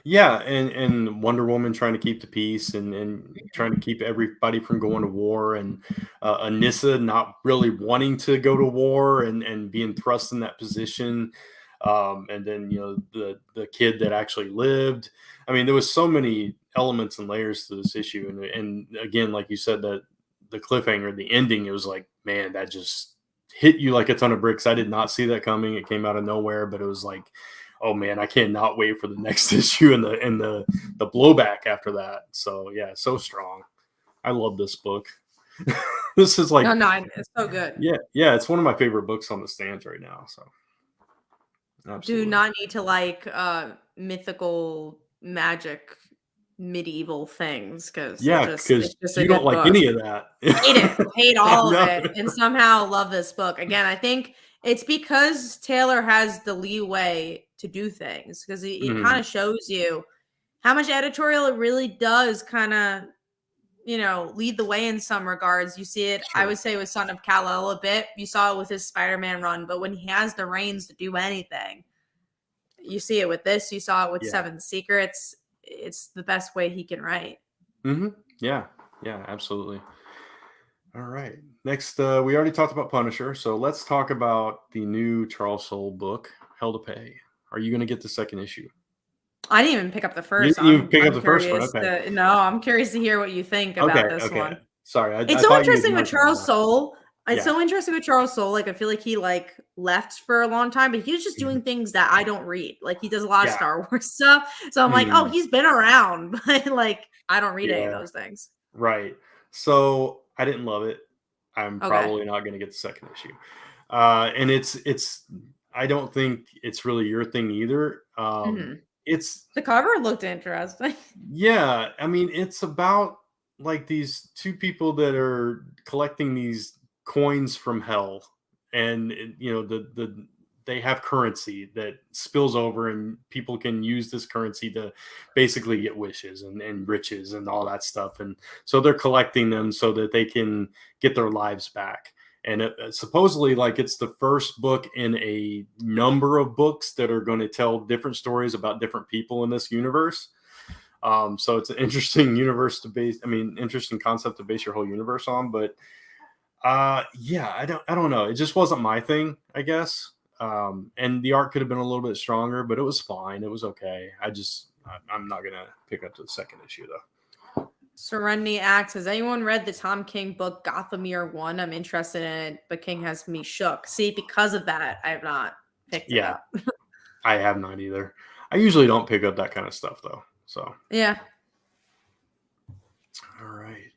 Yeah, and Wonder Woman trying to keep the peace and trying to keep everybody from going to war, and Anissa not really wanting to go to war and being thrust in that position, and then the kid that actually lived. I mean, there was so many elements and layers to this issue, and again, like you said, that the cliffhanger, the ending, it was like, man, that just hit you like a ton of bricks. I did not see that coming. It came out of nowhere, but it was like, oh man, I cannot wait for the next issue and the blowback after that. So yeah, so strong. I love this book. This is like it's so good. Yeah, it's one of my favorite books on the stands right now. So absolutely. Do not need to like mythical magic medieval things because you don't like any of that. Hate all of it, and somehow love this book. Again, I think it's because Taylor has the leeway to do things because it kind of shows you how much editorial it really does kind of, lead the way in some regards. You see it, I would say, with Son of Kal-El a bit. You saw it with his Spider-Man run, but when he has the reins to do anything, you see it with this. You saw it with Seven Secrets. It's the best way he can write. Yeah, absolutely. All right. Next, we already talked about Punisher, so let's talk about the new Charles Soule book, Hell to Pay. Are you going to get the second issue? I didn't even pick up the first. You pick up the first one? Okay. No, I'm curious to hear what you think about this one. Sorry. It's so interesting with Charles Soule. It's so interesting with Charles Soule. Like, I feel like he left for a long time, but he was just doing things that I don't read. Like, he does a lot of Star Wars stuff. So I'm like, oh, he's been around, but like, I don't read any of those things. Right. So I didn't love it. I'm probably not going to get the second issue. And it's I don't think it's really your thing either. It's the cover looked interesting. Yeah. I mean, it's about like these two people that are collecting these coins from hell, and they have currency that spills over, and people can use this currency to basically get wishes and riches and all that stuff. And so they're collecting them so that they can get their lives back. And supposedly, like, it's the first book in a number of books that are going to tell different stories about different people in this universe. So it's an interesting universe interesting concept to base your whole universe on. But I don't know. It just wasn't my thing, I guess. And the art could have been a little bit stronger, but it was fine. It was okay. I'm not gonna pick up to the second issue though. Serenity Acts. Has anyone read the Tom King book Gotham Year One? I'm interested in it, but King has me shook. See, because of that, I have not picked it up. I have not either. I usually don't pick up that kind of stuff though. So yeah. All right.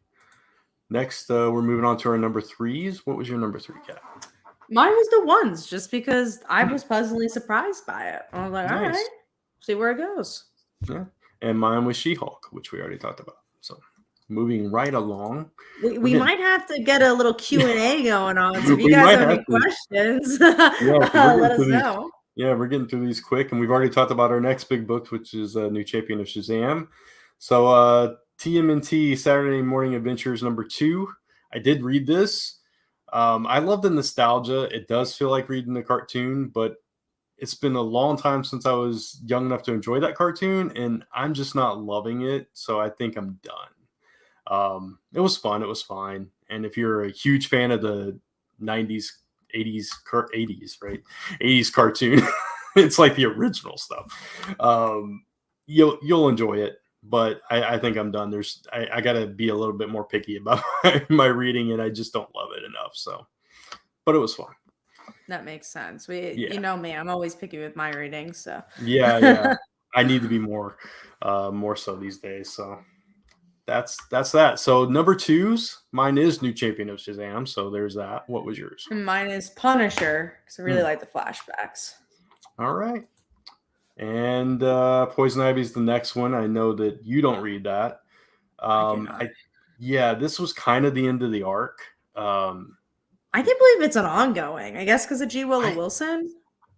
Next, we're moving on to our number 3s. What was your number 3, Kat? Mine was the ones, just because I was pleasantly surprised by it. I was like, all right, see where it goes. Yeah. And mine was She-Hulk, which we already talked about. So moving right along. We might have to get a little Q&A going on. So if you guys have any questions, let us know. Yeah, we're getting through these quick. And we've already talked about our next big book, which is a New Champion of Shazam. So TMNT Saturday Morning Adventures number 2. I did read this. I love the nostalgia. It does feel like reading the cartoon, but it's been a long time since I was young enough to enjoy that cartoon, and I'm just not loving it. So I think I'm done. It was fun. It was fine. And if you're a huge fan of the 90s, 80s, right? 80s cartoon, it's like the original stuff. You'll enjoy it. But I think I'm done. I got to be a little bit more picky about my reading, and I just don't love it enough. So, but it was fun. That makes sense. You know me, I'm always picky with my reading. So yeah, I need to be more so these days. So that's that. So number 2s, mine is New Champion of Shazam. So there's that. What was yours? Mine is Punisher, because I really like the flashbacks. All right. And Poison Ivy is the next one. I know that you don't read that. This was kind of the end of the arc. I can't believe it's an ongoing. I guess because of G. Willow Wilson.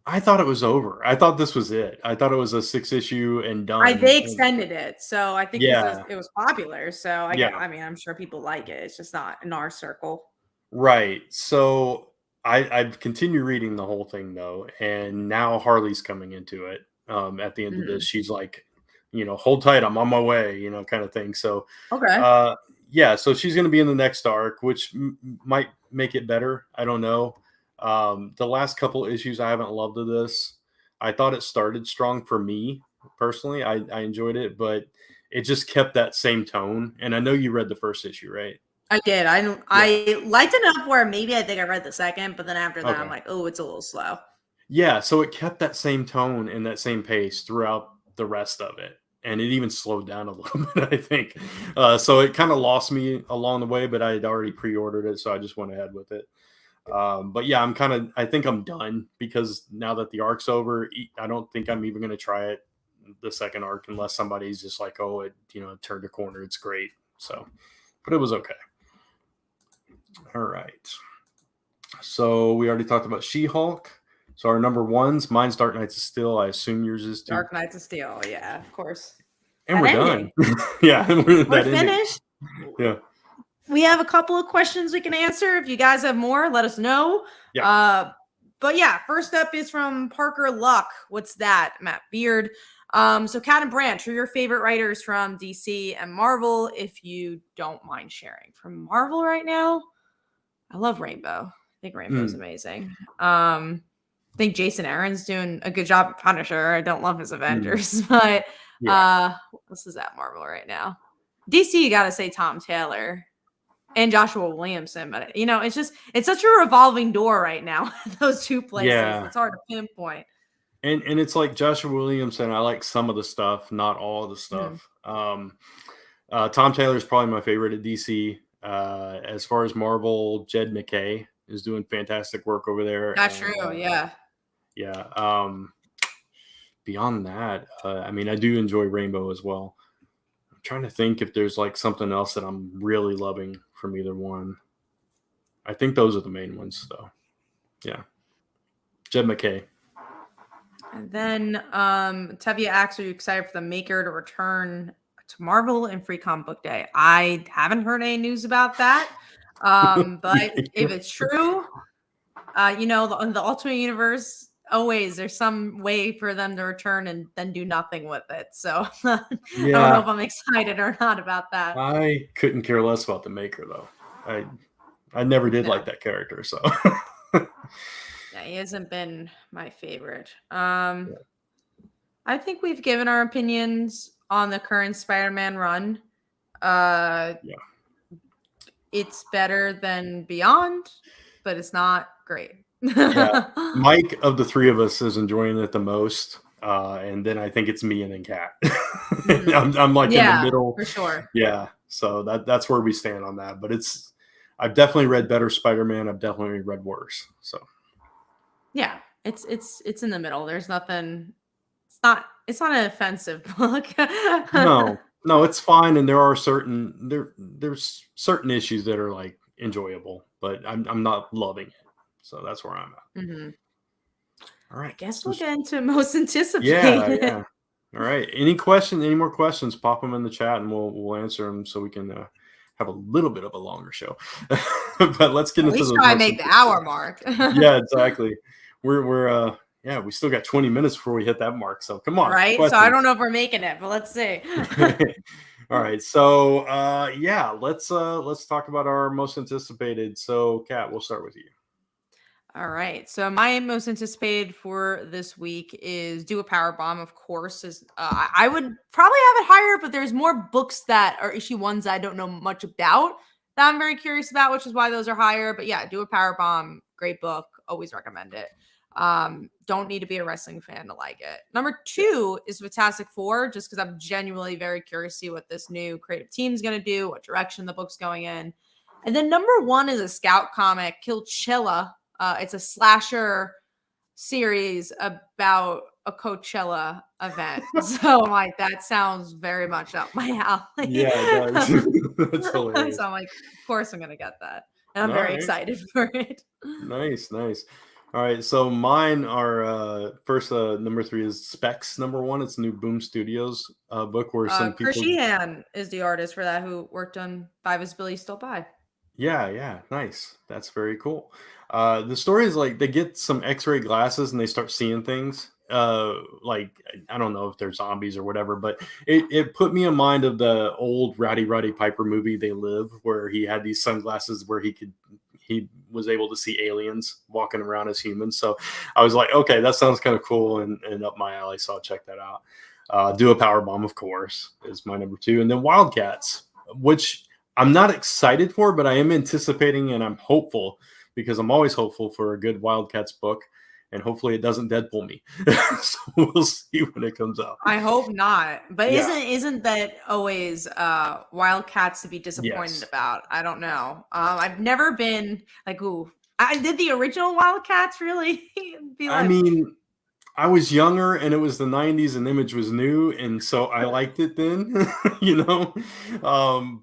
I thought it was over. I thought this was it. I thought it was a 6-issue and done. They extended it, so I think it was popular. So I mean, I'm sure people like it. It's just not in our circle. Right. So I've continued reading the whole thing though, and now Harley's coming into it. At the end of this, she's like, hold tight, I'm on my way, kind of thing. So, so she's going to be in the next arc, which might make it better. I don't know. The last couple issues, I haven't loved of this. I thought it started strong for me personally. I enjoyed it, but it just kept that same tone. And I know you read the first issue, right? I did. I liked enough where maybe I think I read the second, but then after that, I'm like, oh, it's a little slow. Yeah, so it kept that same tone and that same pace throughout the rest of it. And it even slowed down a little bit, I think. So it kind of lost me along the way, but I had already pre-ordered it, so I just went ahead with it. But yeah, I think I'm done, because now that the arc's over, I don't think I'm even going to try it, the second arc, unless somebody's just like, oh, it turned a corner. It's great. So, but it was okay. All right. So we already talked about She-Hulk. So our number 1s, mine's Dark Knights of Steel. I assume yours is too. Dark Knights of Steel, yeah, of course. And we're done. Yeah, we're finished. Yeah. We have a couple of questions we can answer. If you guys have more, let us know. Yeah. But yeah, first up is from Parker Luck. What's that? Matt Beard. So Cat and Branch are your favorite writers from DC and Marvel, if you don't mind sharing. From Marvel right now, I love Rainbow. I think Rainbow's amazing. I think Jason Aaron's doing a good job at Punisher. I don't love his Avengers, but what else is at Marvel right now? DC, you got to say Tom Taylor and Joshua Williamson, but it's such a revolving door right now. Those two places, it's hard to pinpoint. And it's like Joshua Williamson. I like some of the stuff, not all of the stuff. Tom Taylor is probably my favorite at DC. As far as Marvel, Jed McKay is doing fantastic work over there. That's true. Yeah. Beyond that, I mean, I do enjoy Rainbow as well. I'm trying to think if there's like something else that I'm really loving from either one. I think those are the main ones, though. Yeah. Jed McKay. And then Tevye asks, are you excited for the Maker to return to Marvel and Free Comic Book Day? I haven't heard any news about that. But if it's true, the Ultimate Universe, always there's some way for them to return and then do nothing with it. So I don't know if I'm excited or not about that. I couldn't care less about the Maker, though. I never did like that character, so. Yeah, he hasn't been my favorite. I think we've given our opinions on the current Spider-Man run. Yeah. It's better than Beyond, but it's not great. Yeah. Mike of the three of us is enjoying it the most. And then I think it's me and then Kat. I'm like in the middle. For sure. Yeah. So that's where we stand on that. But I've definitely read better Spider-Man. I've definitely read worse. So yeah, it's in the middle. There's nothing. It's not an offensive book. No, it's fine. And there are there's certain issues that are like enjoyable, but I'm not loving it. So that's where I'm at. Mm-hmm. All right. I guess we'll get into most anticipated. Yeah. All right. Any more questions? Pop them in the chat and we'll answer them so we can have a little bit of a longer show. But let's get into try and make the hour mark. Yeah, exactly. We're we still got 20 minutes before we hit that mark. So come on. Right. Questions. So I don't know if we're making it, but let's see. All right. So let's talk about our most anticipated. So Kat, we'll start with you. All right. So my most anticipated for this week is Do a Power Bomb, of course. I would probably have it higher, but there's more books that are issue ones that I don't know much about that I'm very curious about, which is why those are higher. But yeah, Do a Power Bomb, great book. Always recommend it. Don't need to be a wrestling fan to like it. Number 2 is Fantastic Four, just because I'm genuinely very curious to see what this new creative team is going to do, what direction the book's going in. And then number 1 is a Scout comic, Killchilla. It's a slasher series about a Coachella event. So I'm like, that sounds very much up my alley. Yeah, it does. That's hilarious. So I'm like, of course I'm going to get that. And I'm very excited for it. Nice. All right. So mine are first, number 3 is Specs number 1. It's a new Boom Studios book where some people... Chris Sheehan is the artist for that, who worked on Five Is Billy Still By. Yeah, nice. That's very cool. The story is like they get some X-ray glasses and they start seeing things. Like I don't know if they're zombies or whatever, but it put me in mind of the old Roddy Piper movie They Live, where he had these sunglasses where he was able to see aliens walking around as humans. So I was like, okay, that sounds kind of cool and up my alley. So I'll check that out. Do a Power Bomb, of course, is my number 2, and then Wildcats, which I'm not excited for, but I am anticipating and I'm hopeful, because I'm always hopeful for a good Wildcats book, and hopefully it doesn't Deadpool me. So we'll see when it comes out. I hope not. But isn't that always Wildcats to be disappointed about? I don't know. I've never been like, ooh, I did the original Wildcats really be like... I mean, I was younger and it was the 90s and Image was new, and so I liked it then,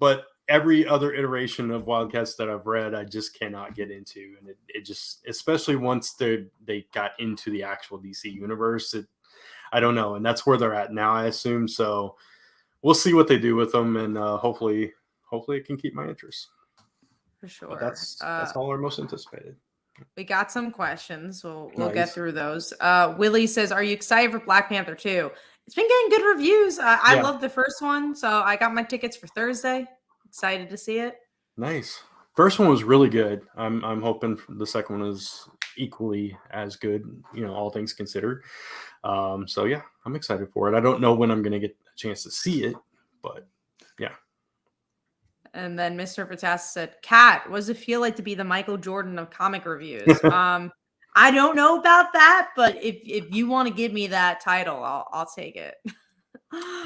but every other iteration of Wildcats that I've read, I just cannot get into. And it just, especially once they got into the actual DC universe, I don't know. And that's where they're at now, I assume. So we'll see what they do with them. And hopefully it can keep my interest. For sure. But that's all our most anticipated. We got some questions. We'll get through those. Willie says, are you excited for Black Panther 2? It's been getting good reviews. I love the first one. So I got my tickets for Thursday. Excited to see it. Nice. First one was really good. I'm hoping the second one is equally as good, all things considered. So yeah, I'm excited for it. I don't know when I'm going to get a chance to see it, but yeah. And then Mr. Fantastic said, Kat, what does it feel like to be the Michael Jordan of comic reviews? I don't know about that, but if you want to give me that title, I'll take it.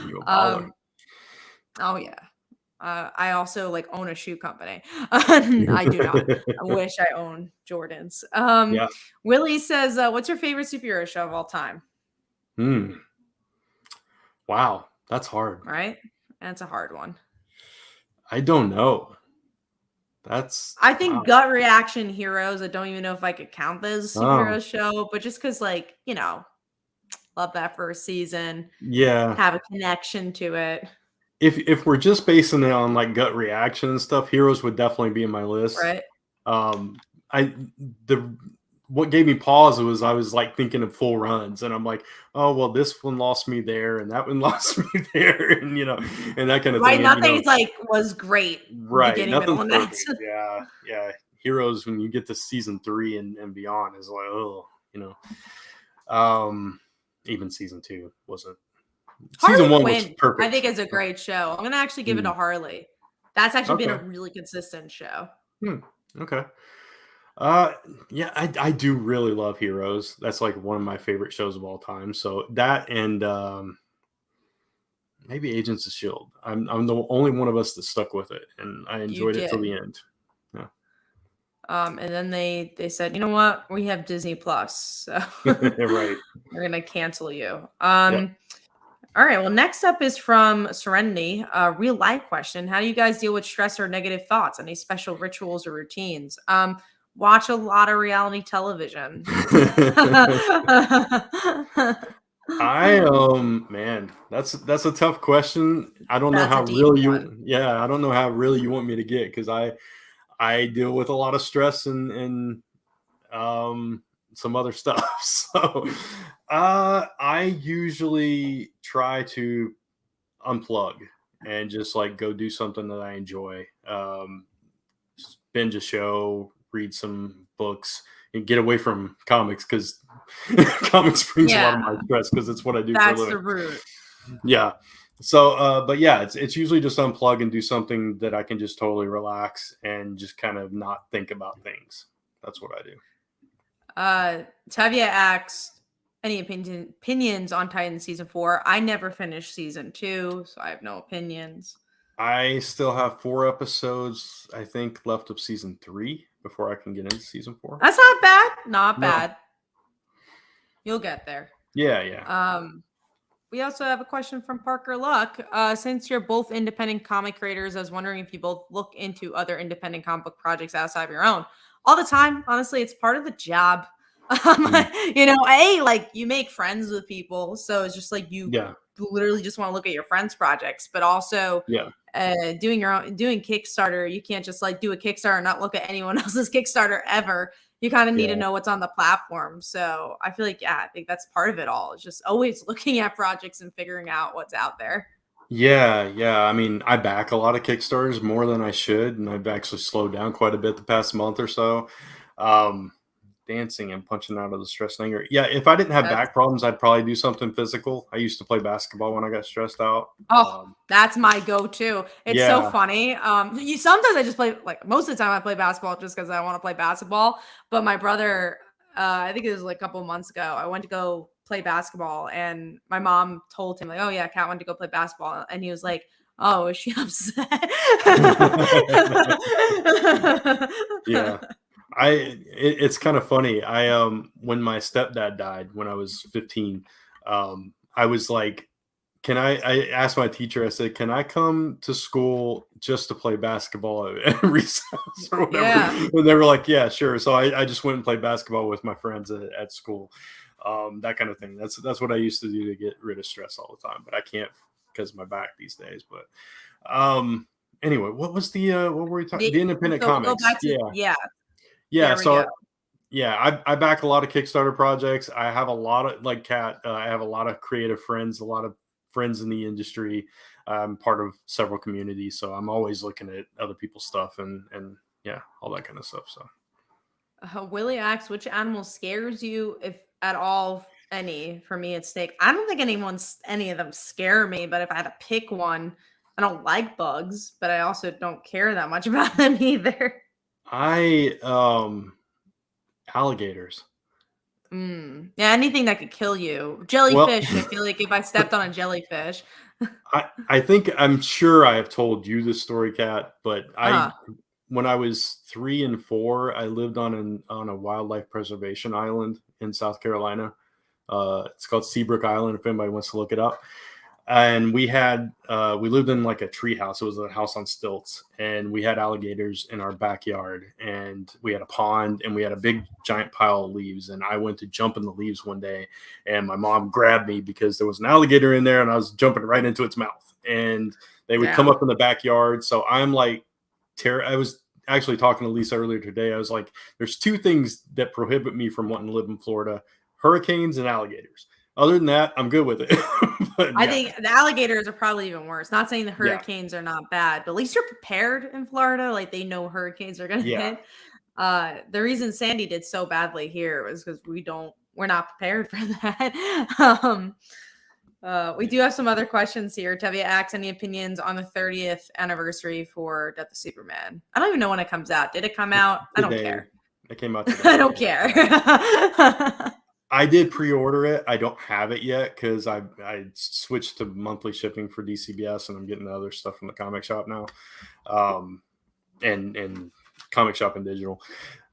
You're a baller. Oh yeah. I also own a shoe company. I do not. I wish I owned Jordans. Willie says, what's your favorite superhero show of all time? Wow, that's hard. Right? That's a hard one. I don't know. I think Gut Reaction Heroes. I don't even know if I could count this as a superhero show, but just because love that first season. Yeah. Have a connection to it. If we're just basing it on gut reaction and stuff, Heroes would definitely be in my list. Right. What gave me pause was I was thinking of full runs, and I'm like, oh well, this one lost me there, and that one lost me there, and and that kind of thing. Nothing's was great. Right. Nothing's perfect. Yeah. Heroes, when you get to season 3 and beyond, is even season 2 wasn't season Harley 1 was Quinn, perfect. I think, is a great show. I'm gonna actually give it to Harley. That's actually been a really consistent show. Okay. Yeah, I do really love Heroes. That's like one of my favorite shows of all time. So that and maybe Agents of Shield. I'm the only one of us that stuck with it, and I enjoyed it till the end. Yeah. And then they said, you know what, we have Disney Plus, so right. we're gonna cancel you. Yep. All right. Well, next up is from Serenity. Real life question: how do you guys deal with stress or negative thoughts? Any special rituals or routines? Watch a lot of reality television. Man, that's a tough question. I don't know That's a how deep real one. I don't know how real you want me to get, because I deal with a lot of stress and some other stuff. So I usually try to unplug and just like go do something that I enjoy. Binge a show, read some books, and get away from comics, because comics brings a lot of my stress, because it's what I do for a That's living. the root. Yeah. So, but yeah, it's usually just unplug and do something that I can just totally relax and just kind of not think about things. That's what I do. Tavia asks, any opinions on Titan season 4? I never finished season 2, so I have no opinions. I still have 4 episodes, I think, left of season 3 before I can get into season 4. That's not bad. Not bad. You'll get there. Yeah. We also have a question from Parker Luck. Since you're both independent comic creators, I was wondering if you both look into other independent comic book projects outside of your own. All the time. Honestly, it's part of the job. Like you make friends with people, so it's just like you literally just want to look at your friends' projects, but also doing Kickstarter. You can't just like do a Kickstarter and not look at anyone else's Kickstarter ever. You kind of need to know what's on the platform. So I feel like, I think that's part of it all. It's just always looking at projects and figuring out what's out there. Yeah. I mean, I back a lot of Kickstarters more than I should, and I've actually slowed down quite a bit the past month or so. Dancing and punching out of the stress and anger. Yeah, if I didn't have back problems, I'd probably do something physical. I used to play basketball when I got stressed out. That's my go-to. It's so funny. Sometimes I just play, like most of the time I play basketball just because I want to play basketball. But my brother, I think it was like a couple of months ago, I went to go play basketball, and my mom told him like, "Oh yeah, Kat went to go play basketball," and he was like, "Oh, is she upset?" Yeah. It's kind of funny. When my stepdad died when I was 15, I was like, I asked my teacher, I said, can I come to school just to play basketball at recess or whatever? Yeah. And they were like, yeah, sure. So I just went and played basketball with my friends at school. That kind of thing. That's what I used to do to get rid of stress all the time, but I can't because of my back these days. But anyway, what was what were we talking? The independent comics. I back a lot of Kickstarter projects. I have a lot of I have a lot of creative friends, a lot of friends in the industry. I'm part of several communities, so I'm always looking at other people's stuff and all that kind of stuff. So Willie asks, which animal scares you, if at all, any? For me, it's snake. I don't think any of them scare me, but if I had to pick one, I don't like bugs, but I also don't care that much about them either. Alligators. Yeah, anything that could kill you. Jellyfish. I feel like if I stepped on a jellyfish. I'm sure I have told you this story, Kat, but when I was 3 and 4, I lived on a wildlife preservation island in South Carolina. It's called Seabrook Island, if anybody wants to look it up. And we lived in like a tree house. It was a house on stilts, and we had alligators in our backyard, and we had a pond, and we had a big giant pile of leaves. And I went to jump in the leaves one day, and my mom grabbed me because there was an alligator in there, and I was jumping right into its mouth, and they would come up in the backyard. So I'm like, I was actually talking to Lisa earlier today. I was like, there's 2 things that prohibit me from wanting to live in Florida: hurricanes and alligators. Other than that, I'm good with it. But, I think the alligators are probably even worse. Not saying the hurricanes are not bad, but at least you're prepared in Florida. Like they know hurricanes are going to hit. The reason Sandy did so badly here was because we're not prepared for that. We do have some other questions here. Tevye asks, any opinions on the 30th anniversary for Death of Superman? I don't even know when it comes out. Did it come out? I don't care. It came out today. I don't care. I did pre-order it. I don't have it yet because I switched to monthly shipping for DCBS, and I'm getting the other stuff from the comic shop now, and comic shop and digital.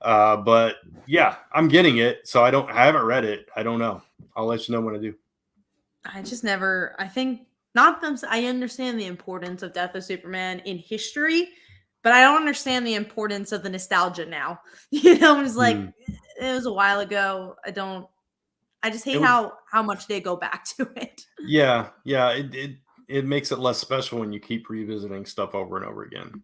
But yeah, I'm getting it. So I haven't read it. I don't know. I'll let you know when I do. I think not them. I understand the importance of Death of Superman in history, but I don't understand the importance of the nostalgia now. I'm just like, it was a while ago. I just hate how much they go back to it. Yeah. It makes it less special when you keep revisiting stuff over and over again.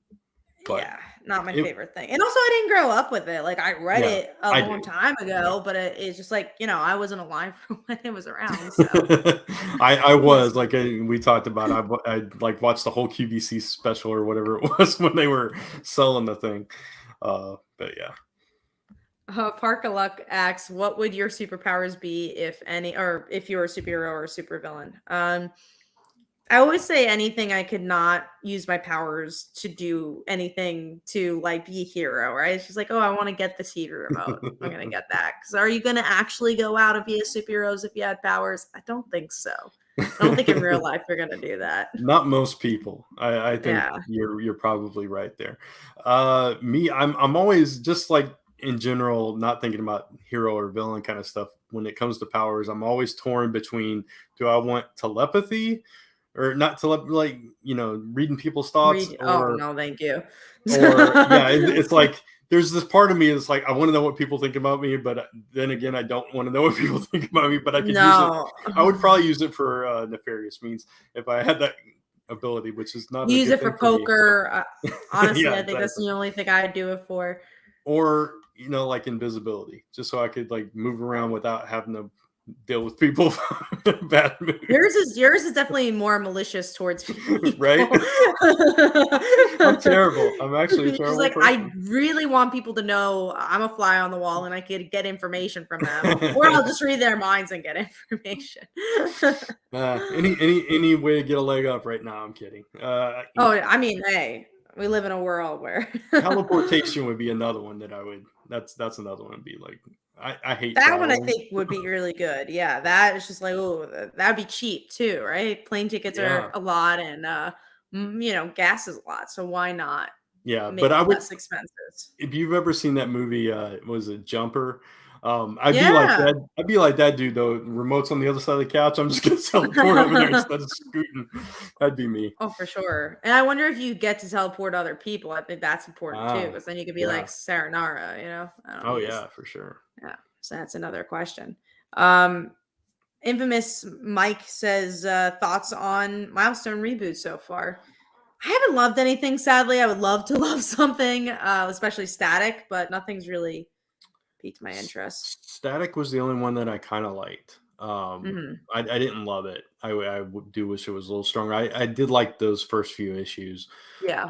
But yeah, not my favorite thing. And also, I didn't grow up with it. Like, I read it a long time ago, but it's just like, I wasn't alive for when it was around. So. I was like, we talked about, I like watched the whole QVC special or whatever it was when they were selling the thing. But yeah. Park of Luck asks, what would your superpowers be, if any, or if you were a superhero or a supervillain? I always say anything I could not use my powers to do anything to like be a hero, right? It's just like, oh, I want to get the TV remote. I'm going to get that. Because are you going to actually go out and be a superheroes if you had powers? I don't think so. I don't think in real life you're going to do that. Not most people. I think you're probably right there. Me, I'm always just like in general, not thinking about hero or villain kind of stuff. When it comes to powers, I'm always torn between, do I want telepathy? Or not like reading people's thoughts. Oh no, thank you. It's like there's this part of me that's like I want to know what people think about me, but then again, I don't want to know what people think about me. But I could use it. I would probably use it for nefarious means if I had that ability, which is not. Use it for poker. Honestly, I think that's the only thing I'd do it for. Or like invisibility, just so I could like move around without having to deal with people in bad mood. Yours is definitely more malicious towards people. Right? I'm terrible. I'm actually a terrible like person. I really want people to know I'm a fly on the wall and I could get information from them, or I'll just read their minds and get information. Any way to get a leg up right now? I'm kidding. I mean, hey, we live in a world where teleportation would be another one that I would. That's another one. Would be like. I hate that traveling. one. I think would be really good. Yeah, that is just like, oh, that'd be cheap too, right? Plane tickets are a lot, and gas is a lot. So why not? Yeah, make but I would less expenses. If you've ever seen that movie, was it Jumper? I'd be like that. I'd be like that dude though. Remote's on the other side of the couch. I'm just gonna teleport over there instead of scooting. That'd be me. Oh, for sure. And I wonder if you get to teleport other people. I think that's important too, because then you could be like Saranara. For sure. Yeah. So that's another question. Infamous Mike says thoughts on Milestone reboot so far. I haven't loved anything, sadly. I would love to love something, especially Static, but nothing's really piqued my interest. Static was the only one that I kind of liked. I didn't love it. I do wish it was a little stronger. I did like those first few issues. Yeah.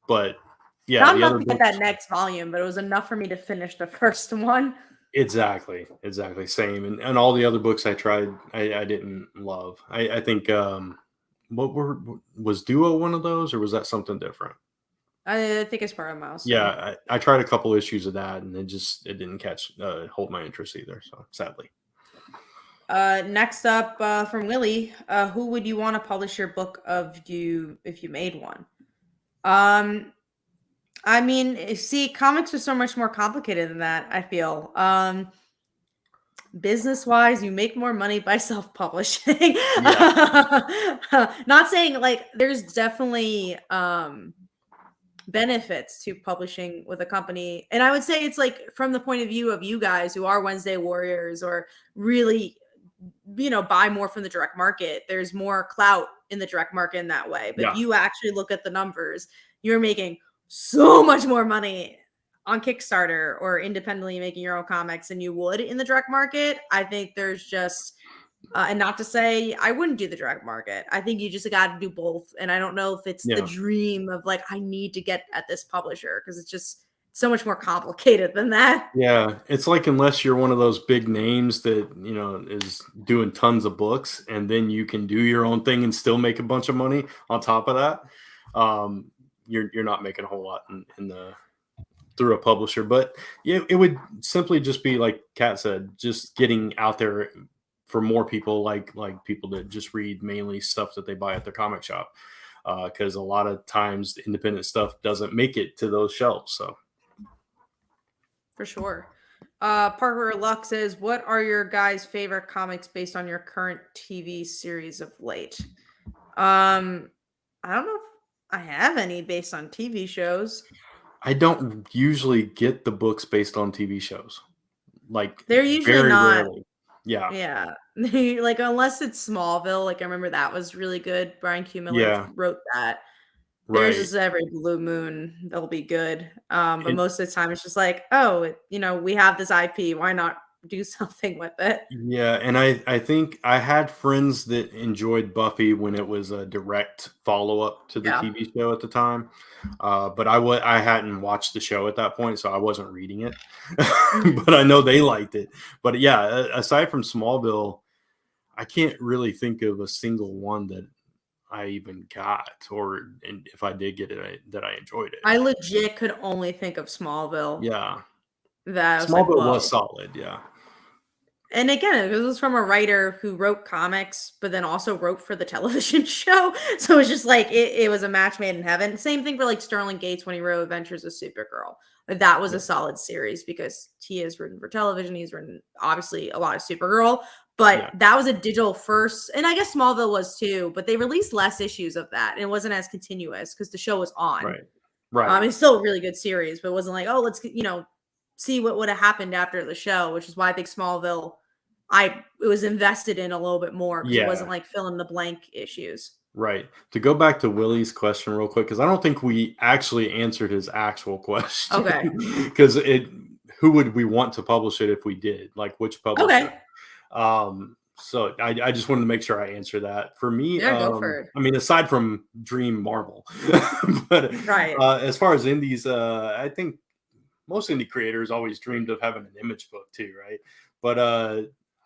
But yeah, not enough to get that next volume, but it was enough for me to finish the first one. Exactly. Same. And all the other books I tried, I didn't love. I think was Duo one of those, or was that something different? I think it's part of Mouse. Yeah, I tried a couple issues of that, and it didn't hold my interest either. So sadly. Next up from Willie, who would you want to publish your book of if you made one? I mean, see, comics are so much more complicated than that, I feel. Business-wise, you make more money by self-publishing. Not saying like there's definitely benefits to publishing with a company. And I would say it's like from the point of view of you guys who are Wednesday warriors or really, buy more from the direct market. There's more clout in the direct market in that way. But if you actually look at the numbers, you're making so much more money on Kickstarter or independently making your own comics than you would in the direct market. I think there's just, and not to say I wouldn't do the direct market. I think you just got to do both. And I don't know if it's the dream of like, I need to get at this publisher because it's so much more complicated than that. Yeah, it's like unless you're one of those big names that, is doing tons of books and then you can do your own thing and still make a bunch of money on top of that. You're not making a whole lot in the through a publisher. But yeah, it would simply just be like Kat said, just getting out there for more people, like people that just read mainly stuff that they buy at their comic shop. Because a lot of times independent stuff doesn't make it to those shelves. So for sure. Parker Luck says, what are your guys' favorite comics based on your current TV series of late? I don't know if I have any based on TV shows. I don't usually get the books based on TV shows. Like they're usually very not. rarely. Yeah. Yeah. Like unless it's Smallville, like I remember that was really good. Brian Q. Miller wrote that. There's just every blue moon that'll be good. But most of the time it's just like, oh, we have this IP. Why not do something with it? Yeah, and I think I had friends that enjoyed Buffy when it was a direct follow-up to the TV show at the time. But I hadn't watched the show at that point, so I wasn't reading it. But I know they liked it. But yeah, aside from Smallville, I can't really think of a single one that I even got, and if I did get it, that I enjoyed it. I legit could only think of Smallville. Yeah, that Smallville was solid. Yeah, and again, it was from a writer who wrote comics, but then also wrote for the television show. So it's just like it was a match made in heaven. Same thing for like Sterling Gates when he wrote Adventures of Supergirl. That was a solid series because he has written for television. He's written obviously a lot of Supergirl, but that was a digital first. And I guess Smallville was too, but they released less issues of that. And it wasn't as continuous because the show was on. Right. It's still a really good series, but it wasn't like, oh, let's, see what would have happened after the show, which is why I think Smallville, it was invested in a little bit more because it wasn't like fill in the blank issues. Right. To go back to Willie's question real quick, because I don't think we actually answered his actual question. Okay. Because who would we want to publish it if we did? Like which publisher? Okay. So I just wanted to make sure I answer that. For me, go for it. I mean, aside from Dream Marvel, but as far as indies, I think most indie creators always dreamed of having an image book too, right? But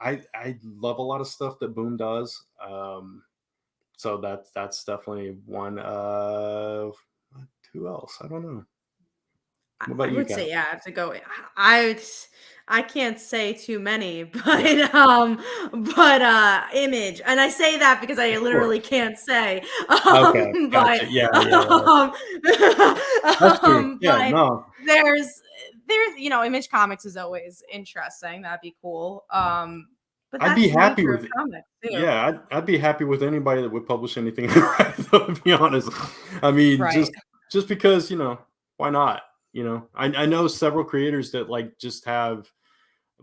I love a lot of stuff that Boom does. So that's definitely one. Who else? I don't know. What about I you? would say I have to go. I can't say too many, but Image, and I say that because I literally can't say. Okay, gotcha. But, Yeah. That's true. Yeah, no. There's Image Comics is always interesting. That'd be cool. But I'd be happy with comics too. Yeah, I'd be happy with anybody that would publish anything. To be honest, I mean, just because why not? I know several creators that like just have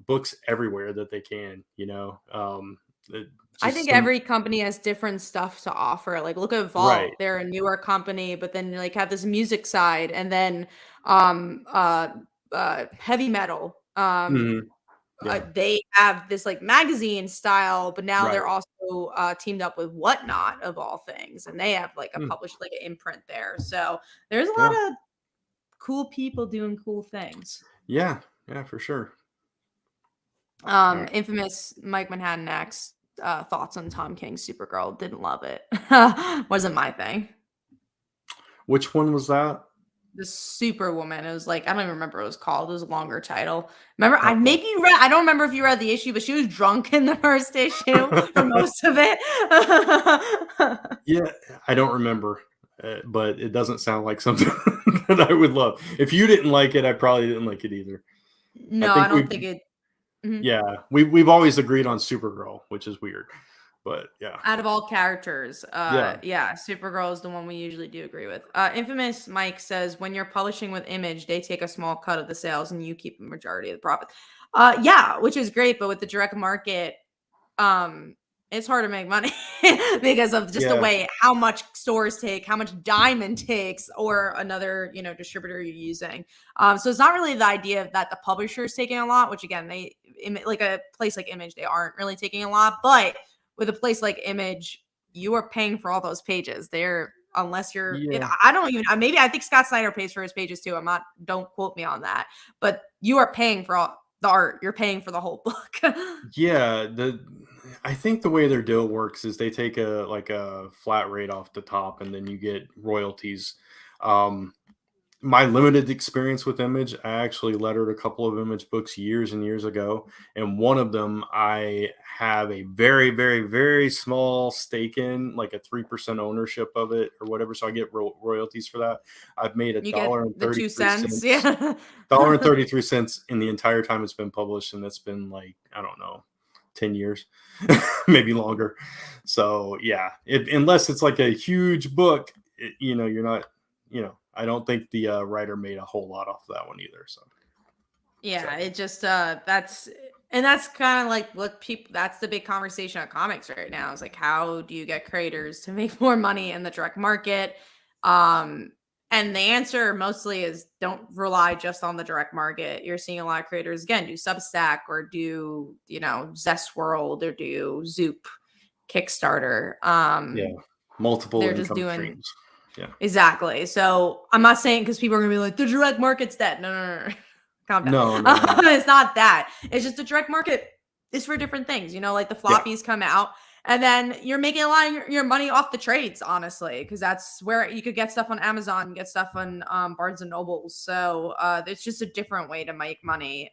books everywhere that they can. I think every company has different stuff to offer. Like look at Vault; they're a newer company, but then like have this music side, and then heavy metal. They have this like magazine style, but now they're also teamed up with Whatnot of all things, and they have like a published like an imprint there. So there's a lot of cool people doing cool things. Yeah, for sure. Infamous Mike Manhattan X thoughts on Tom King's Supergirl. Didn't love it. Wasn't my thing. Which one was that? The Superwoman. It was like I don't even remember what it was called. It was a longer title. Remember? Maybe you read. I don't remember if you read the issue, but she was drunk in the first issue for most of it. Yeah, I don't remember, but it doesn't sound like something that I would love. If you didn't like it, I probably didn't like it either. No, I don't think it. Mm-hmm. Yeah, we've always agreed on Supergirl, which is weird. But yeah, out of all characters, Supergirl is the one we usually do agree with. Infamous Mike says when you're publishing with Image, they take a small cut of the sales and you keep a majority of the profit. Which is great, but with the direct market, it's hard to make money because of just the way how much stores take, how much Diamond takes, or another distributor you're using. So it's not really the idea that the publisher is taking a lot, which again like a place like Image, they aren't really taking a lot, but with a place like Image, you are paying for all those pages. They're unless you're, Yeah. I don't even, maybe I think Scott Snyder pays for his pages too. Don't quote me on that, but you are paying for all the art. You're paying for the whole book. Yeah, I think the way their deal works is they take a flat rate off the top, and then you get royalties. Um, my limited experience with Image, I actually lettered a couple of Image books years and years ago, and one of them I have a very, very, very small stake in, like a 3% ownership of it or whatever. So I get royalties for that. I've made a You get dollar and the 33 2 cents. cents, Yeah. $1.33 in the entire time it's been published, and that's been like, I don't know, 10 years, maybe longer. So yeah, unless it's like a huge book, you're not, I don't think the writer made a whole lot off that one either. So Yeah, it just that's kind of like what people, that's the big conversation on comics right now, is like, how do you get creators to make more money in the direct market? And the answer mostly is don't rely just on the direct market. You're seeing a lot of creators again do Substack or do, Zest World or do Zoop, Kickstarter. yeah, multiple They're just income doing streams. Yeah, exactly. So I'm not saying, because people are gonna be like, the direct market's dead. No. Calm down. no. It's not that. It's just the direct market is for different things. Like the floppies come out, and then you're making a lot of your money off the trades, honestly, because that's where you could get stuff on Amazon, get stuff on Barnes and Nobles. So it's just a different way to make money.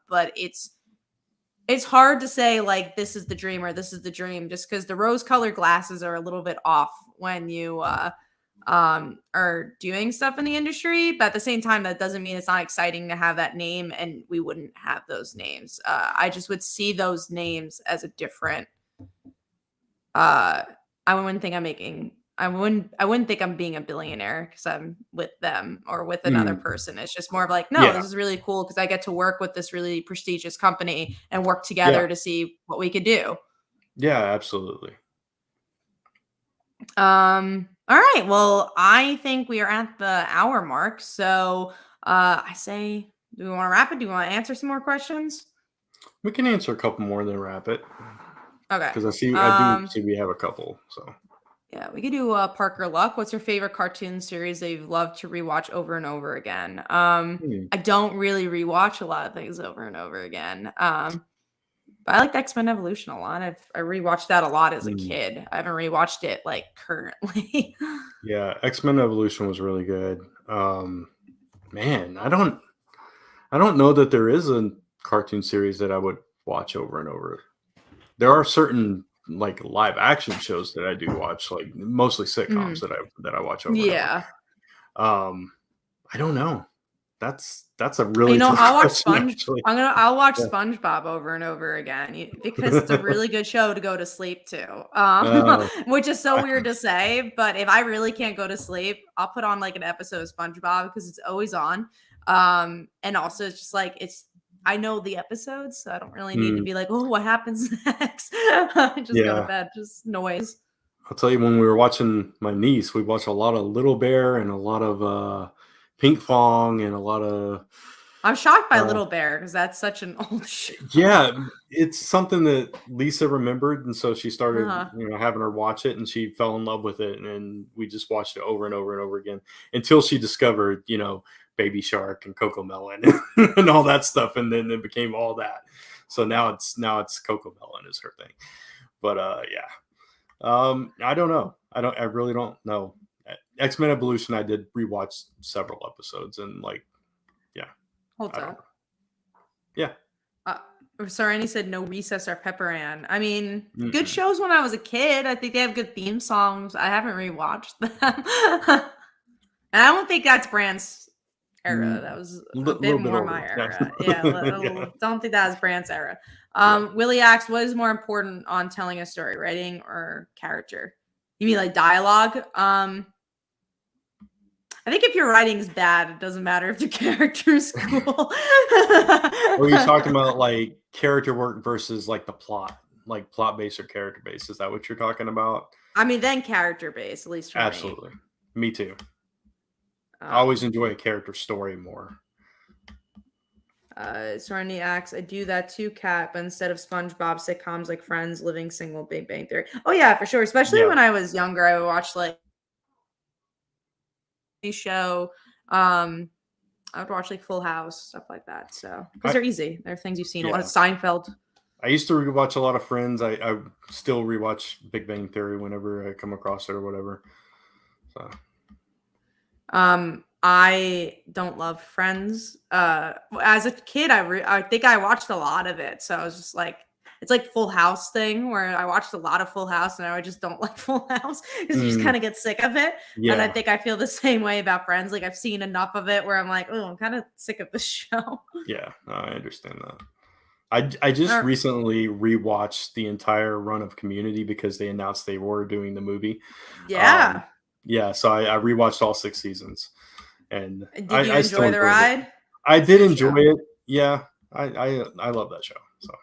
But it's hard to say like this is the dream or this is the dream, just because the rose-colored glasses are a little bit off when you are doing stuff in the industry. But at the same time, that doesn't mean it's not exciting to have that name, and we wouldn't have those names. I just would see those names as a different I wouldn't think I'm being a billionaire because I'm with them or with another person. It's just more of like, no, Yeah, this is really cool because I get to work with this really prestigious company and work yeah, together to see what we could do. yeah, absolutely. All right. Well, I think we are at the hour mark. So I say, do we want to wrap it? Do you want to answer some more questions? We can answer a couple more than wrap it, Okay. because I do see we have a couple. So Yeah, we could do Parker Luck. What's your favorite cartoon series that you've loved to rewatch over and over again? I don't really rewatch a lot of things over and over again. But I liked X-Men Evolution a lot. I rewatched that a lot as a kid. I haven't rewatched it like currently. Yeah, X-Men Evolution was really good. Man, I don't know that there is a cartoon series that I would watch over and over. There are certain like live action shows that I do watch, like mostly sitcoms that I watch over and over. Yeah. I don't know. That's a really tough I'll watch question, actually. I'll watch Yeah. SpongeBob over and over again because it's a really good show to go to sleep to. Which is so weird to say, but if I really can't go to sleep, I'll put on like an episode of SpongeBob because it's always on. And also it's just like I know the episodes, so I don't really need to be like, oh, what happens next? I just go to bed, just noise. I'll tell you, when we were watching my niece, we watched a lot of Little Bear and a lot of Pink Fong and a lot of. I'm shocked by Little Bear because that's such an old show. Yeah, it's something that Lisa remembered, and so she started, having her watch it, and she fell in love with it, and we just watched it over and over and over again until she discovered, Baby Shark and Coco Melon and all that stuff, and then it became all that. So now it's Coco Melon is her thing. But I don't know. I really don't know. X-Men Evolution, I did rewatch several episodes, and Hold up. Yeah. Sorry, said no Recess or Pepper Ann. I mean, good shows when I was a kid. I think they have good theme songs. I haven't rewatched them. And I don't think that's Brand's era. That was a bit more my era. Yeah, don't think that was Brand's era. Willie asks, what is more important on telling a story, writing or character? You mean like dialogue? I think if your writing's bad, it doesn't matter if your character's cool. Or you're talking about like character work versus like the plot, like plot based or character based. Is that what you're talking about? I mean, then character based, at least for Absolutely. Me too. I always enjoy a character story more. Serenity asks, I do that too, Kat, but instead of SpongeBob, sitcoms like Friends, Living Single, Big Bang Theory. Oh yeah, for sure. Especially when I was younger, I would watch like show. I would watch like Full House, stuff like that. So because they're easy, they're things you've seen. A lot of Seinfeld. I used to rewatch a lot of Friends. I still rewatch Big Bang Theory whenever I come across it or whatever. So, I don't love Friends. As a kid, I think I watched a lot of it. So I was just like, it's like Full House thing where I watched a lot of Full House and I just don't like Full House because you just kind of get sick of it. Yeah. And I think I feel the same way about Friends. Like I've seen enough of it where I'm like, oh, I'm kind of sick of this show. Yeah, I understand that. I just recently rewatched the entire run of Community because they announced they were doing the movie. Yeah. Yeah, so I rewatched all 6 seasons. And did you enjoy the ride? I did enjoy it. Yeah, I love that show. So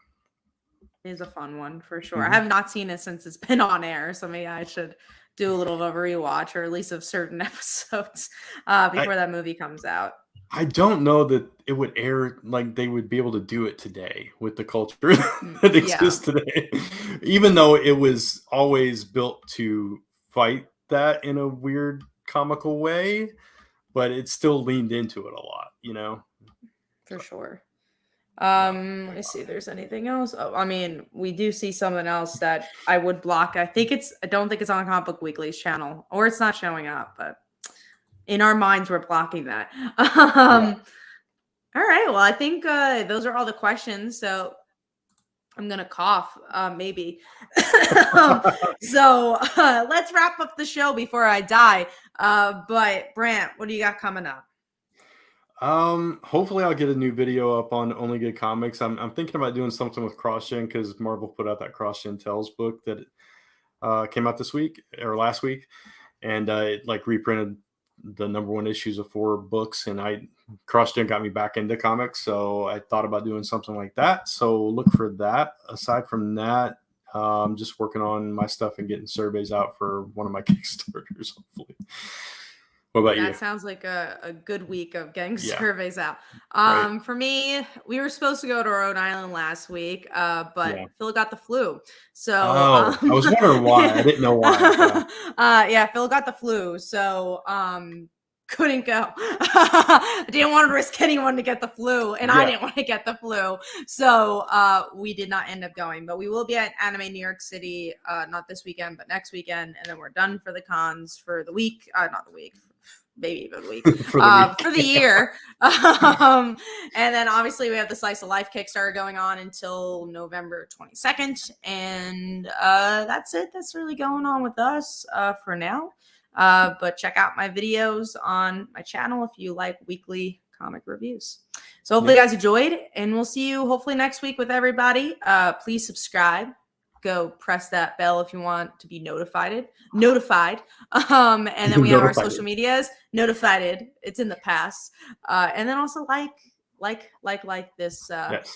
it is a fun one for sure. I have not seen it since it's been on air, so maybe I should do a little of a rewatch or at least of certain episodes before that movie comes out. I don't know that it would air like they would be able to do it today with the culture that exists today, even though it was always built to fight that in a weird comical way, but it still leaned into it a lot, you know? For sure. Let me see if there's anything else. Oh, I mean, we do see something else that I would block. I don't think it's on Comic Book Weekly's channel or it's not showing up, but in our minds, we're blocking that. All right. Well, I think those are all the questions. So I'm going to cough, maybe. So let's wrap up the show before I die. But Brant, what do you got coming up? Hopefully I'll get a new video up on Only Good Comics. I'm thinking about doing something with CrossGen because Marvel put out that CrossGen Tales book that came out this week or last week, and it like reprinted the #1 issues of 4 books, and CrossGen got me back into comics, so I thought about doing something like that. So look for that. Aside from that, I'm just working on my stuff and getting surveys out for one of my Kickstarters, hopefully. What about you? That sounds like a good week of getting surveys out. Right. For me, we were supposed to go to Rhode Island last week, but Phil got the flu. So I was wondering why. I didn't know why. Phil got the flu. So couldn't go. I didn't want to risk anyone to get the flu, and I didn't want to get the flu. So we did not end up going. But we will be at Anime New York City, not this weekend, but next weekend. And then we're done for the cons for the week. Not the week. Maybe even a week for the year. And then obviously we have the Slice of Life Kickstarter going on until November 22nd. And that's it. That's really going on with us for now. But check out my videos on my channel if you like weekly comic reviews. So hopefully you guys enjoyed, and we'll see you hopefully next week with everybody. Please subscribe. Go press that bell if you want to be notified. And then we have our social medias. Notified. It's in the past. And then also like this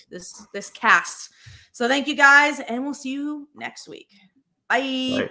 this cast. So thank you guys, and we'll see you next week. Bye.